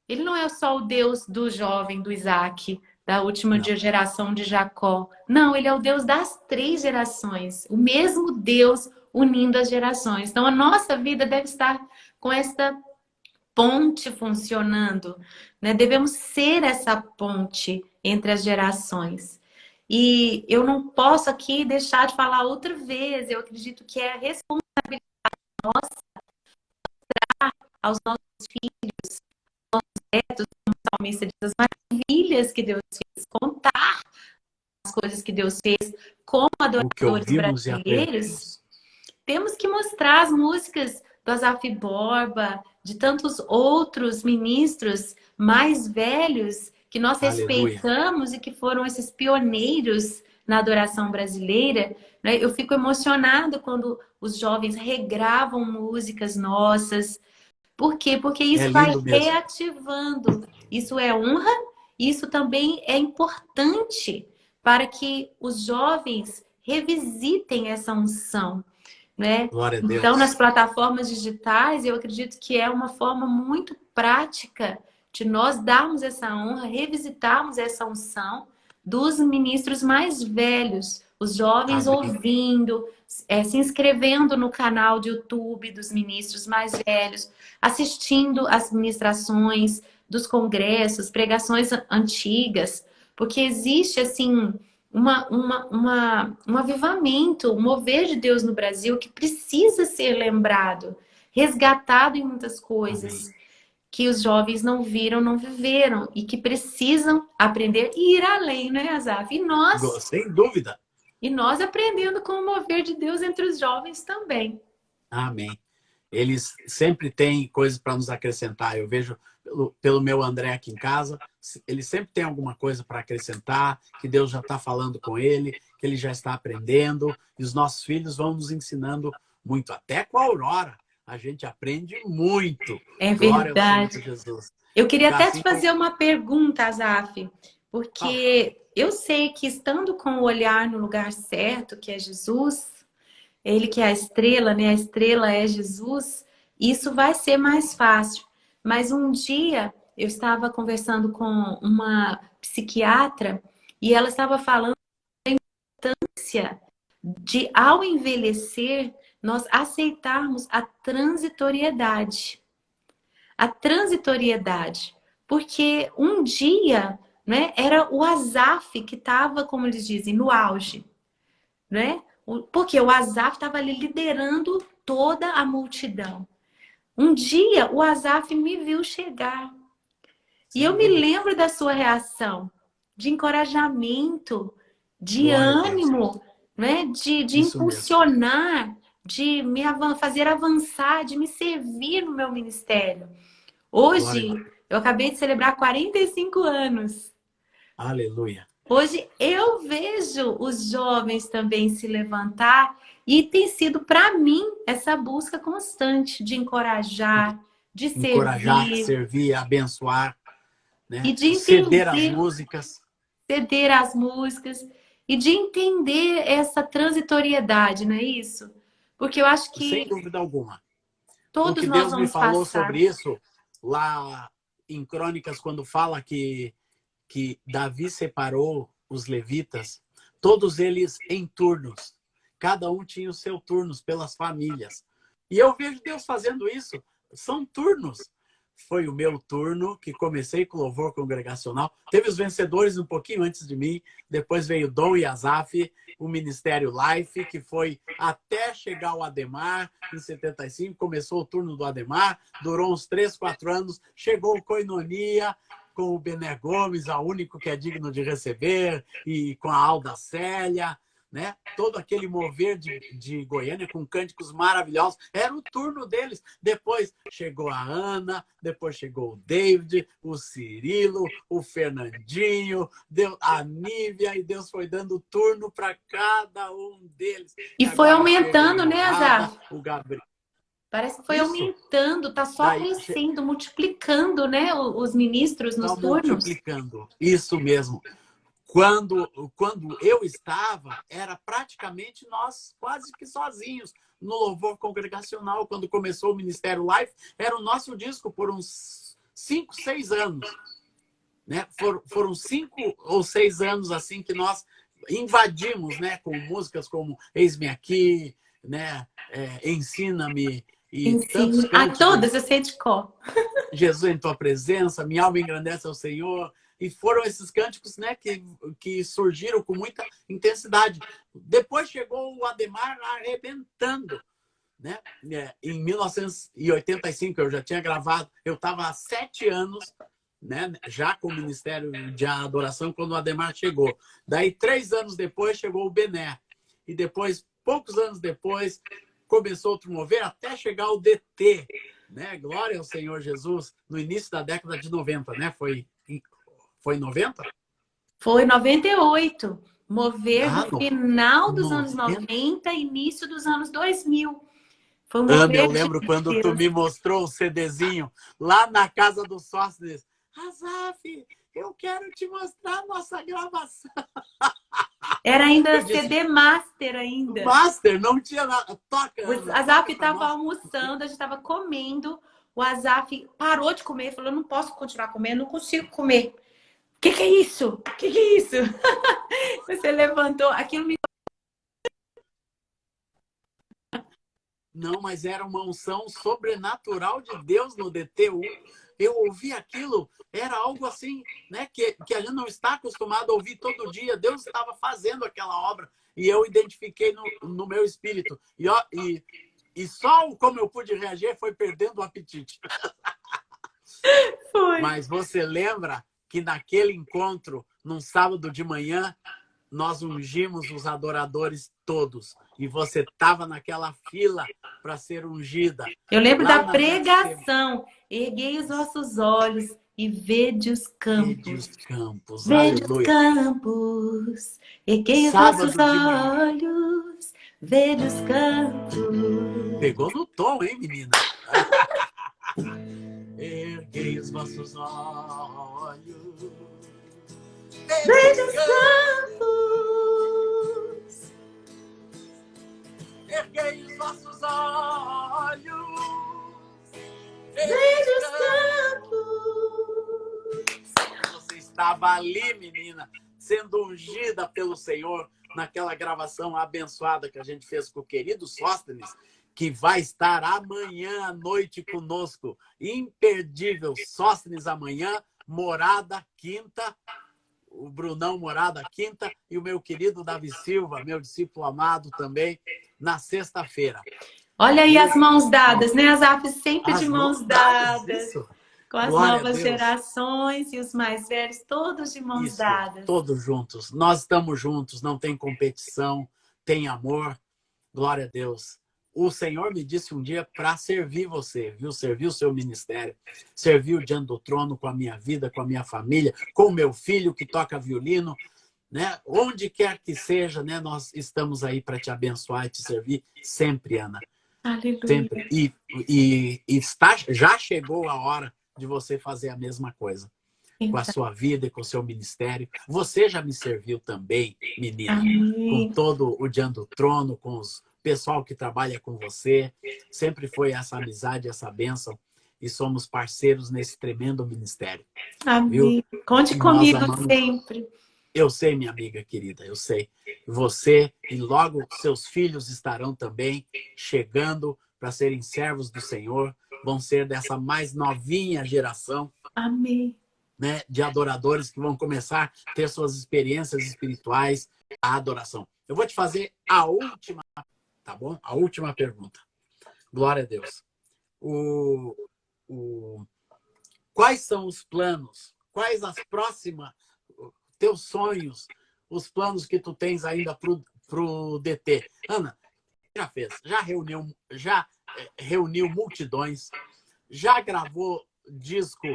Ele não é só o Deus do jovem, do Isaac, da última geração de Jacó. Não, ele é o Deus das 3 gerações. O mesmo Deus unindo as gerações. Então, a nossa vida deve estar com esta ponte funcionando, né? Devemos ser essa ponte entre as gerações. E eu não posso aqui deixar de falar outra vez. Eu acredito que é a responsabilidade nossa aos nossos filhos, netos, como o salmista diz, as maravilhas que Deus fez, contar as coisas que Deus fez como O que adoradores ouvimos e brasileiros. aprendemos. Temos que mostrar as músicas do Azaf Borba, de tantos outros ministros mais velhos que nós Aleluia. respeitamos e que foram esses pioneiros na adoração brasileira. Né? Eu fico emocionado quando os jovens regravam músicas nossas. Por quê? Porque É isso vai lindo mesmo. reativando. Isso é honra, isso também é importante para que os jovens revisitem essa unção, né? Glória a Então, nas Deus. plataformas digitais, eu acredito que é uma forma muito prática de nós darmos essa honra, revisitarmos essa unção dos ministros mais velhos, os jovens Amém. ouvindo, se inscrevendo no canal de YouTube dos ministros mais velhos, assistindo às ministrações dos congressos, pregações antigas, porque existe assim um avivamento, um mover de Deus no Brasil que precisa ser lembrado, resgatado em muitas Amém. coisas que os jovens não viram, não viveram e que precisam aprender e ir além, né, Azaf? Sem dúvida. E nós aprendendo com o mover de Deus entre os jovens também. Amém. Eles sempre têm coisas para nos acrescentar. Eu vejo pelo meu André aqui em casa, ele sempre tem alguma coisa para acrescentar, que Deus já está falando com ele, que ele já está aprendendo, e os nossos filhos vão nos ensinando muito. Até com a Aurora, a gente aprende muito. É Glória ao Senhor verdade. Jesus. Eu queria até Assim te fazer uma pergunta, Azaf, porque eu sei que estando com o olhar no lugar certo, que é Jesus, ele que é a estrela, né? A estrela é Jesus. Isso vai ser mais fácil. Mas um dia eu estava conversando com uma psiquiatra e ela estava falando da importância de, ao envelhecer, nós aceitarmos a transitoriedade. A transitoriedade. Porque um dia, né, era o Asaf que estava, como eles dizem, no auge, né? Porque o Asaf estava ali liderando toda a multidão. Um dia o Asaf me viu chegar. E eu me lembro da sua reação de encorajamento, de glória a Deus. ânimo, né? De Isso mesmo. impulsionar, de me fazer avançar, de me servir no meu ministério. Hoje, eu acabei de celebrar 45 anos. Aleluia. Hoje eu vejo os jovens também se levantar e tem sido para mim essa busca constante de encorajar, de Encorajar, servir servir, abençoar, né? e de Ceder às entender, músicas. ceder às músicas e de entender essa transitoriedade, não é isso? Porque eu acho Sem que dúvida alguma. todos Porque nós Deus me vamos falou passar. sobre isso lá em Crônicas, quando fala que Davi separou os levitas, todos eles em turnos. Cada um tinha o seu turnos pelas famílias. E eu vejo Deus fazendo isso. São turnos. Foi o meu turno, que comecei com louvor congregacional. Teve os vencedores um pouquinho antes de mim. Depois veio Dom e Asaf, o Ministério Life, que foi até chegar ao Ademar, em 75. Começou o turno do Ademar, durou uns 3, 4 anos. Chegou o Koinonia, com o Bené Gomes, a único que é digno de receber, e com a Alda Célia, né? Todo aquele mover de Goiânia com cânticos maravilhosos. Era o turno deles. Depois chegou a Ana, depois chegou o David, o Cirilo, o Fernandinho, a Nívia, e Deus foi dando turno para cada um deles. E foi agora aumentando, né, Azar? o Gabriel. Parece que foi Isso. aumentando, tá só Daí, crescendo, multiplicando, né, os ministros nos tá turnos. multiplicando. Isso mesmo. Quando eu estava, era praticamente nós quase que sozinhos no louvor congregacional. Quando começou o Ministério Life, era o nosso disco por uns 5, 6 anos. Né? Foram 5 ou 6 anos assim que nós invadimos, né? Com músicas como Eis-me Aqui, né? Ensina-me e tantos Ensino. cânticos. A todas eu sei de cor. Jesus em tua presença, minha alma engrandece ao Senhor. E foram esses cânticos, né, que surgiram com muita intensidade. Depois chegou o Ademar arrebentando, né? Em 1985 eu já tinha gravado, eu estava há 7 anos, né, já com o Ministério de Adoração quando o Ademar chegou. Daí 3 anos depois chegou o Bené. E depois, poucos anos depois, começou a mover até chegar o DT, né? Glória ao Senhor Jesus, no início da década de 90, né? Foi 90? Foi 98. Mover Ah, do final dos anos 90. 90, início dos anos 2000. Foi um Ana, eu mover lembro de quando tu Deus. me mostrou o CDzinho lá na casa do Sóstenes. Azaf, eu quero te mostrar a nossa gravação. Era ainda Eu disse, CD Master ainda. Master, não tinha nada. Toca, O Ana, Azaf toca pra estava nós. almoçando, a gente estava comendo. O Azaf parou de comer, falou: não posso continuar comendo, não consigo comer. O que é isso? O que é isso? Você levantou, aquilo me... Não, mas era uma unção sobrenatural de Deus no DT1. Eu ouvi aquilo, era algo assim, né, que a gente não está acostumado a ouvir todo dia. Deus estava fazendo aquela obra e eu identifiquei no meu espírito. E só como eu pude reagir foi perdendo o apetite. Foi. Mas você lembra que naquele encontro, num sábado de manhã, nós ungimos os adoradores todos. E você estava naquela fila para ser ungida. Eu lembro Lá da na pregação. Erguei os vossos olhos e vede os Vede os campos. campos. Vede os Aleluia. campos. Erguei os Sábado vossos de manhã. olhos. Vede os campos. Pegou no tom, hein, menina? Erguei os vossos olhos. Vede os campos. Erguei os vossos olhos. Vede os campos. Você estava ali, menina, sendo ungida pelo Senhor naquela gravação abençoada que a gente fez com o querido Sóstenes, que vai estar amanhã à noite conosco. Imperdível. Sóstenes amanhã, Morada Quinta, o Brunão Morada Quinta e o meu querido Davi Silva, meu discípulo amado também, na sexta-feira. Olha aí as mãos dadas, né? As AFs sempre As de mãos dadas, dadas. isso. Com as Glória a novas Deus. gerações e os mais velhos, todos de mãos Isso, dadas. todos juntos. Nós estamos juntos, não tem competição, tem amor. Glória a Deus. O Senhor me disse um dia para servir você, viu? Servir o seu ministério, servir diante do trono com a minha vida, com a minha família, com o meu filho que toca violino, né? Onde quer que seja, né? Nós estamos aí para te abençoar e te servir sempre, Ana. Aleluia. Sempre. Já chegou a hora de você fazer a mesma coisa com a sua vida e com o seu ministério. Você já me serviu também, menina, Amém. com todo o diante do trono, com os pessoal que trabalha com você. Sempre foi essa amizade, essa bênção. E somos parceiros nesse tremendo ministério. Amém. Viu? Conte Nós comigo amamos. sempre. Eu sei, minha amiga querida, eu sei. Você e logo seus filhos estarão também chegando para serem servos do Senhor. Vão ser dessa mais novinha geração, Amém. né, de adoradores que vão começar a ter suas experiências espirituais, a adoração. Eu vou te fazer a última, tá bom? A última pergunta. Glória a Deus. Quais são os planos? Quais as próximas, teus sonhos, os planos que tu tens ainda pro DT? Ana, já fez, já reuniu multidões, já gravou disco,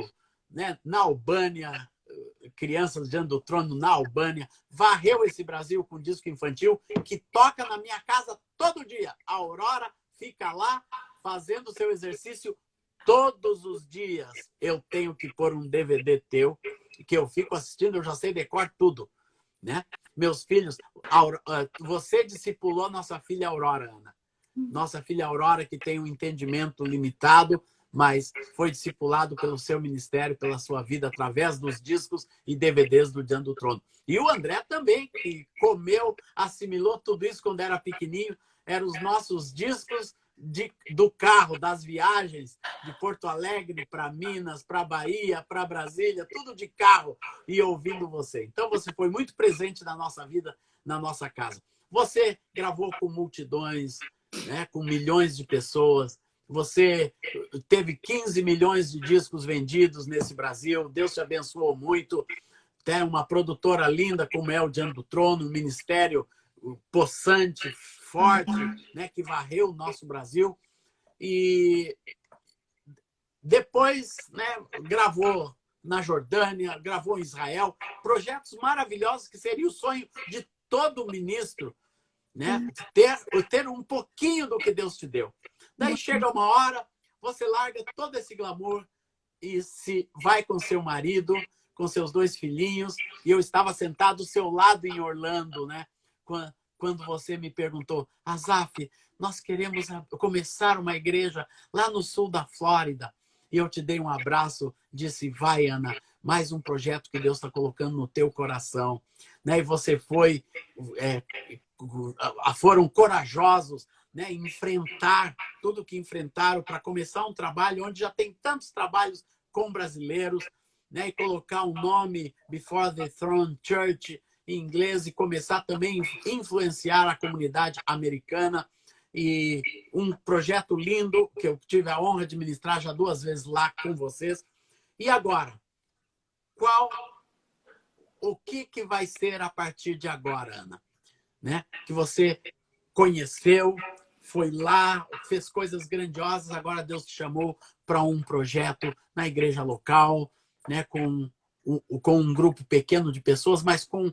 né, na Albânia, Crianças Diante do Trono na Albânia, varreu esse Brasil com disco infantil que toca na minha casa todo dia. A Aurora fica lá fazendo seu exercício todos os dias. Eu tenho que pôr um DVD teu que eu fico assistindo, eu já sei decor tudo, né? Meus filhos, você discipulou nossa filha Aurora, Ana. Nossa filha Aurora, que tem um entendimento limitado, mas foi discipulado pelo seu ministério, pela sua vida, através dos discos e DVDs do Diante do Trono. E o André também, que comeu, assimilou tudo isso quando era pequenininho. Eram os nossos discos, do carro, das viagens de Porto Alegre para Minas, para Bahia, para Brasília, tudo de carro e ouvindo você. Então você foi muito presente na nossa vida, na nossa casa. Você gravou com multidões, né, com milhões de pessoas. Você teve 15 milhões de discos vendidos nesse Brasil. Deus te abençoou muito. Tem uma produtora linda como é o Diante do Trono, um ministério possante, forte, né, que varreu o nosso Brasil. E depois, né, gravou na Jordânia, gravou em Israel, projetos maravilhosos que seria o sonho de todo ministro, né, ter um pouquinho do que Deus te deu. Daí chega uma hora, você larga todo esse glamour e se vai com seu marido, com seus 2 filhinhos, e eu estava sentado ao seu lado em Orlando, né? Quando você me perguntou, Azaf, nós queremos começar uma igreja lá no sul da Flórida. E eu te dei um abraço, disse, vai, Ana, mais um projeto que Deus está colocando no teu coração. Né? E você foram corajosos, né? Enfrentar tudo que enfrentaram para começar um trabalho onde já tem tantos trabalhos com brasileiros, né? E colocar um nome Before the Throne Church em inglês e começar também a influenciar a comunidade americana. E um projeto lindo que eu tive a honra de ministrar já 2 vezes lá com vocês. E agora, o que vai ser a partir de agora, Ana? Né? Que você conheceu, foi lá, fez coisas grandiosas, agora Deus te chamou para um projeto na igreja local, né? com um grupo pequeno de pessoas, mas com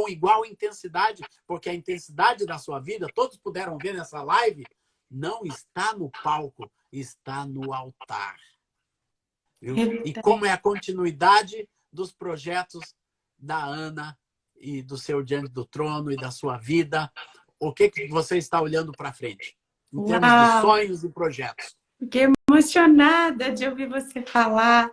igual intensidade, porque a intensidade da sua vida, todos puderam ver nessa live, não está no palco, está no altar. Viu? E como é a continuidade dos projetos da Ana e do seu Diante do Trono e da sua vida, o que você está olhando para frente, em termos de sonhos e projetos? Fiquei emocionada de ouvir você falar.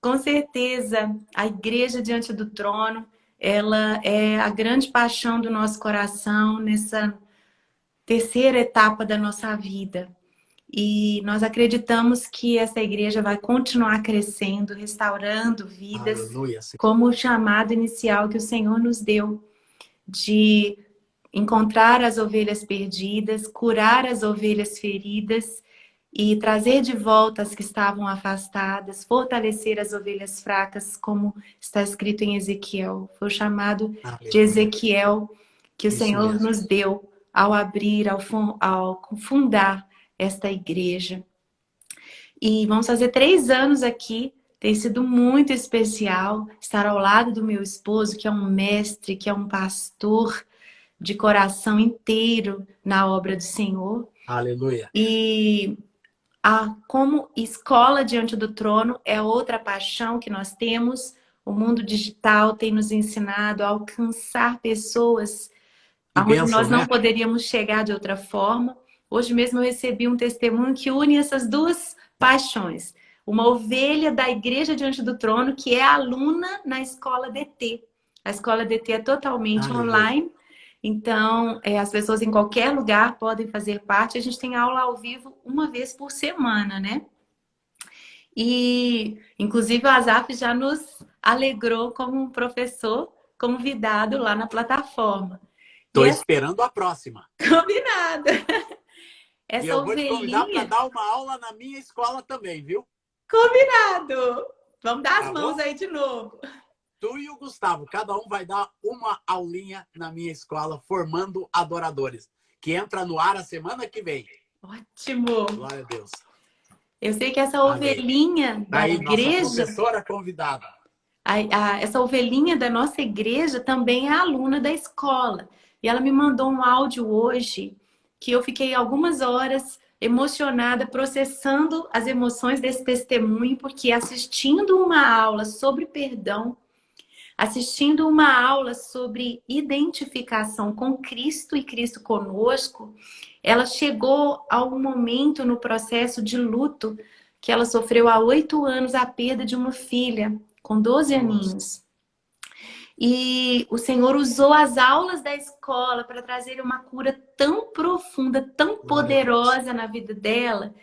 Com certeza, a Igreja Diante do Trono, ela é a grande paixão do nosso coração nessa terceira etapa da nossa vida. E nós acreditamos que essa igreja vai continuar crescendo, restaurando vidas, Aleluia, como o chamado inicial que o Senhor nos deu de encontrar as ovelhas perdidas, curar as ovelhas feridas e trazer de volta as que estavam afastadas, fortalecer as ovelhas fracas, como está escrito em Ezequiel. Foi o chamado de Ezequiel que o Senhor nos deu ao abrir, ao fundar esta igreja. E vamos fazer 3 anos aqui. Tem sido muito especial estar ao lado do meu esposo, que é um mestre, que é um pastor de coração inteiro na obra do Senhor. Aleluia. E como escola Diante do Trono é outra paixão que nós temos. O mundo digital tem nos ensinado a alcançar pessoas aonde nós não poderíamos chegar de outra forma. Hoje mesmo eu recebi um testemunho que une essas 2 paixões. Uma ovelha da Igreja Diante do Trono, que é aluna na escola DT. A escola DT é totalmente online. Então, as pessoas em qualquer lugar podem fazer parte. A gente tem aula ao vivo 1 vez por semana, né? E, inclusive, o Azaf já nos alegrou como um professor convidado lá na plataforma. Estou esperando a próxima. Combinado! Essa e eu vou te convidar ovelhinha... para dar uma aula na minha escola também, viu? Combinado! Vamos dar as mãos aí de novo. Tu e o Gustavo, cada um vai dar uma aulinha na minha escola, formando adoradores, que entra no ar a semana que vem. Ótimo! Glória a Deus. Eu sei que essa ovelhinha da igreja... Nossa professora convidada. Essa ovelhinha da nossa igreja também é aluna da escola. E ela me mandou um áudio hoje que eu fiquei algumas horas emocionada, processando as emoções desse testemunho, porque assistindo uma aula sobre perdão, assistindo uma aula sobre identificação com Cristo e Cristo conosco, ela chegou a um momento no processo de luto que ela sofreu há 8 anos a perda de uma filha, com 12 aninhos. E o Senhor usou as aulas da escola para trazer uma cura tão profunda, tão poderosa na vida dela.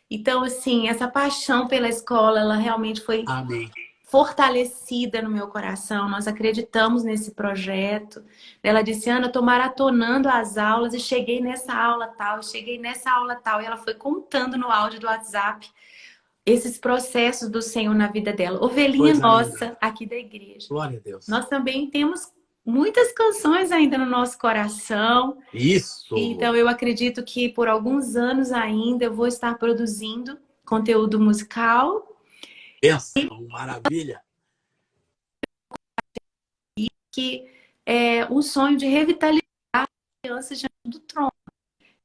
Então, assim, essa paixão pela escola, ela realmente foi Amém. fortalecida no meu coração. Nós acreditamos nesse projeto. Ela disse, Ana, eu tô maratonando as aulas e cheguei nessa aula tal, cheguei nessa aula tal. E ela foi contando no áudio do WhatsApp esses processos do Senhor na vida dela. Ovelhinha Coisa nossa linda. aqui da igreja. Glória a Deus. Nós também temos muitas canções ainda no nosso coração. Isso. Então eu acredito que por alguns anos ainda eu vou estar produzindo conteúdo musical. Pensa, maravilha. Que é um sonho de revitalizar as crianças diante do trono.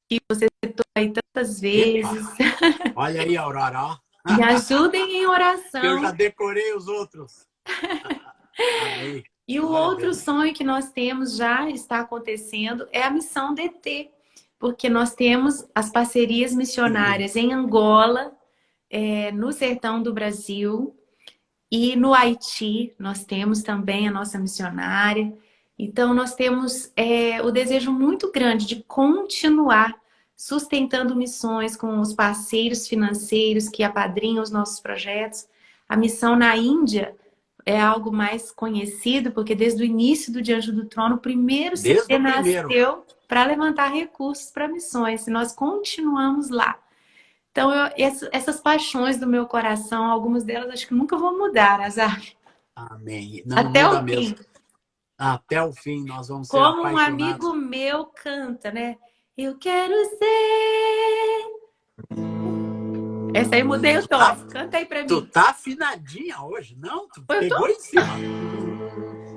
Que você citou aí tantas vezes. Epa. Olha aí, Aurora, ó. Me ajudem em oração. Eu já decorei os outros. Amém. E o Glória a outro Deus. sonho que nós temos já está acontecendo é a missão DT. Porque nós temos as parcerias missionárias em Angola, no sertão do Brasil e no Haiti. Nós temos também a nossa missionária. Então, nós temos o desejo muito grande de continuar sustentando missões com os parceiros financeiros que apadrinham os nossos projetos. A missão na Índia é algo mais conhecido, porque desde o início do Diante do Trono, o primeiro CD nasceu para levantar recursos para missões. E nós continuamos lá. Então, essas paixões do meu coração, algumas delas acho que nunca vão mudar, Azaf. Amém. Não até muda o mesmo. fim. Até o fim nós vamos ser Como apaixonados. um amigo meu canta, né? Eu quero ser... Essa aí mudei o tom. Canta aí pra mim. Tu tá afinadinha hoje, não? Tu pegou em cima.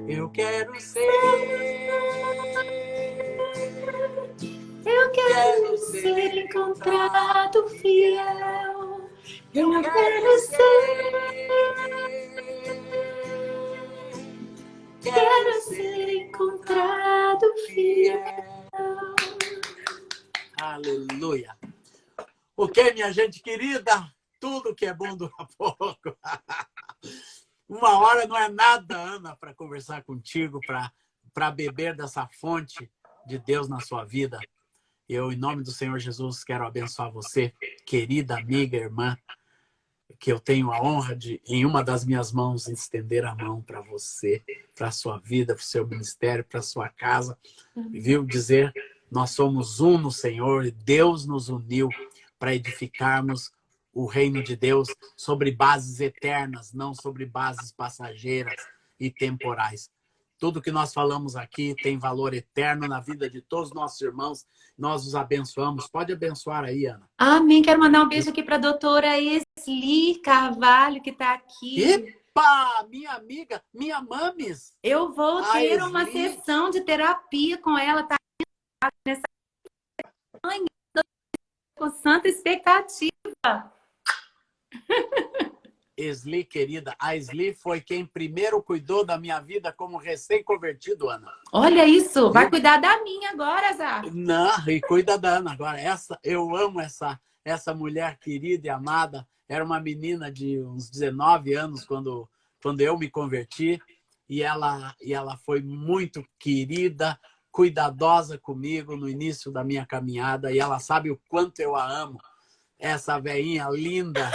Eu quero ser... Eu quero ser encontrado fiel. Eu quero ser... Quero ser encontrado fiel. Aleluia. O que, minha gente querida? Tudo que é bom dura pouco. Uma hora não é nada, Ana, para conversar contigo, para beber dessa fonte de Deus na sua vida. Eu, em nome do Senhor Jesus, quero abençoar você, querida amiga, irmã, que eu tenho a honra de, em uma das minhas mãos, estender a mão para você, para a sua vida, para o seu ministério, para a sua casa. Viu? Dizer, nós somos um no Senhor e Deus nos uniu para edificarmos o reino de Deus sobre bases eternas, não sobre bases passageiras e temporais. Tudo que nós falamos aqui tem valor eterno na vida de todos os nossos irmãos. Nós os abençoamos. Pode abençoar aí, Ana. Amém. Quero mandar um beijo aqui para a doutora Esli Carvalho, que está aqui. Epa! Minha amiga, minha mames. Eu vou ter uma sessão de terapia com ela. Tá nessa manhã, com santa expectativa. Esli, querida, a Esli foi quem primeiro cuidou da minha vida como recém-convertido, Ana. Olha isso, vai cuidar da minha agora, Zá. Não, e cuida da Ana agora. Eu amo essa mulher querida e amada. Era uma menina de uns 19 anos quando eu me converti e ela foi muito querida, cuidadosa comigo no início da minha caminhada e ela sabe o quanto eu a amo. Essa velhinha linda.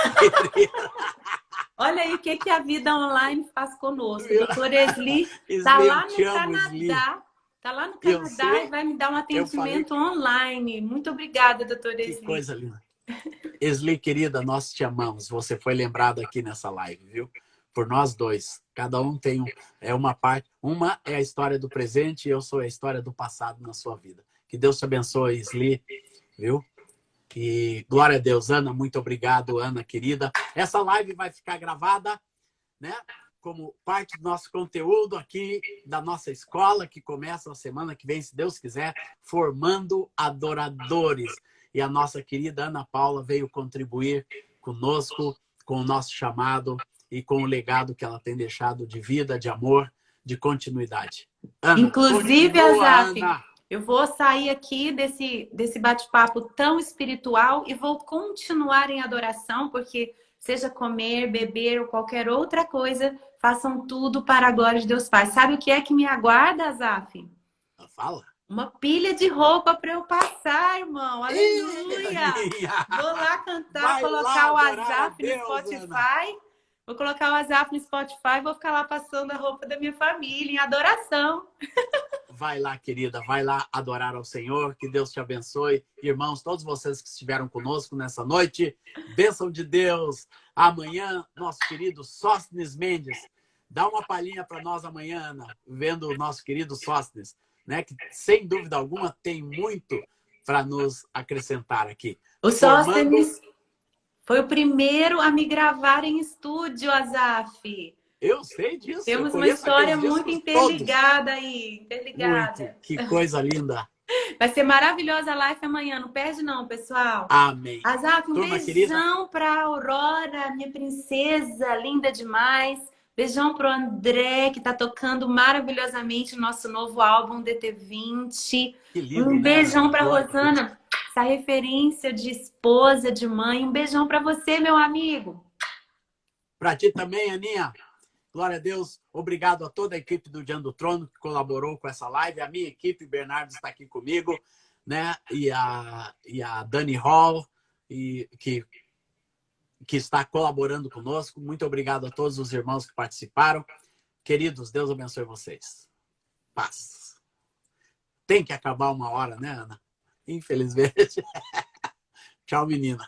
Olha aí o que a vida online faz conosco. Doutora Esli está lá no Canadá. Está lá no Canadá e vai me dar um atendimento online. Muito obrigada, doutora Esli. Que coisa linda. Esli, querida, nós te amamos. Você foi lembrada aqui nessa live, viu? Por nós dois. Cada um tem uma parte. Uma é a história do presente e eu sou a história do passado na sua vida. Que Deus te abençoe, Esli, viu? E glória a Deus, Ana, muito obrigado, Ana, querida. Essa live vai ficar gravada, né? Como parte do nosso conteúdo aqui da nossa escola, que começa na semana que vem, se Deus quiser, formando adoradores. E a nossa querida Ana Paula veio contribuir conosco, com o nosso chamado e com o legado que ela tem deixado de vida, de amor, de continuidade. Ana, inclusive, Azaf, Ana. Eu vou sair aqui desse bate-papo tão espiritual e vou continuar em adoração, porque seja comer, beber ou qualquer outra coisa, façam tudo para a glória de Deus Pai. Sabe o que é que me aguarda, Azaf? Fala. Uma pilha de roupa para eu passar, irmão. Aleluia! Aninha! Vou lá cantar, Vai colocar lá o adorar a WhatsApp no Deus, Ana. Spotify. Vou colocar o WhatsApp no Spotify, vou ficar lá passando a roupa da minha família em adoração. Vai lá, querida, vai lá adorar ao Senhor, que Deus te abençoe. Irmãos, todos vocês que estiveram conosco nessa noite, bênção de Deus. Amanhã, nosso querido Sóstenes Mendes, dá uma palhinha para nós amanhã, Ana, vendo o nosso querido Sóstenes, né? Que sem dúvida alguma tem muito para nos acrescentar aqui. O Sóstenes foi o primeiro a me gravar em estúdio, Azaf. Eu sei disso. Temos uma história muito interligada aí. Interligada. Muito. Que coisa linda. Vai ser maravilhosa a live amanhã. Não perde não, pessoal. Amém. Azaf, um Turma beijão para Aurora, minha princesa, linda demais. Beijão pro André, que tá tocando maravilhosamente o nosso novo álbum DT20. Que lindo, um beijão né? para Rosana, essa referência de esposa, de mãe. Um beijão para você, meu amigo. Para ti também, Aninha. Glória a Deus. Obrigado a toda a equipe do Diante do Trono que colaborou com essa live. A minha equipe, Bernardo está aqui comigo, né? E a Dani Hall, que está colaborando conosco. Muito obrigado a todos os irmãos que participaram. Queridos, Deus abençoe vocês. Paz. Tem que acabar uma hora, né, Ana? Infelizmente. Tchau, menina.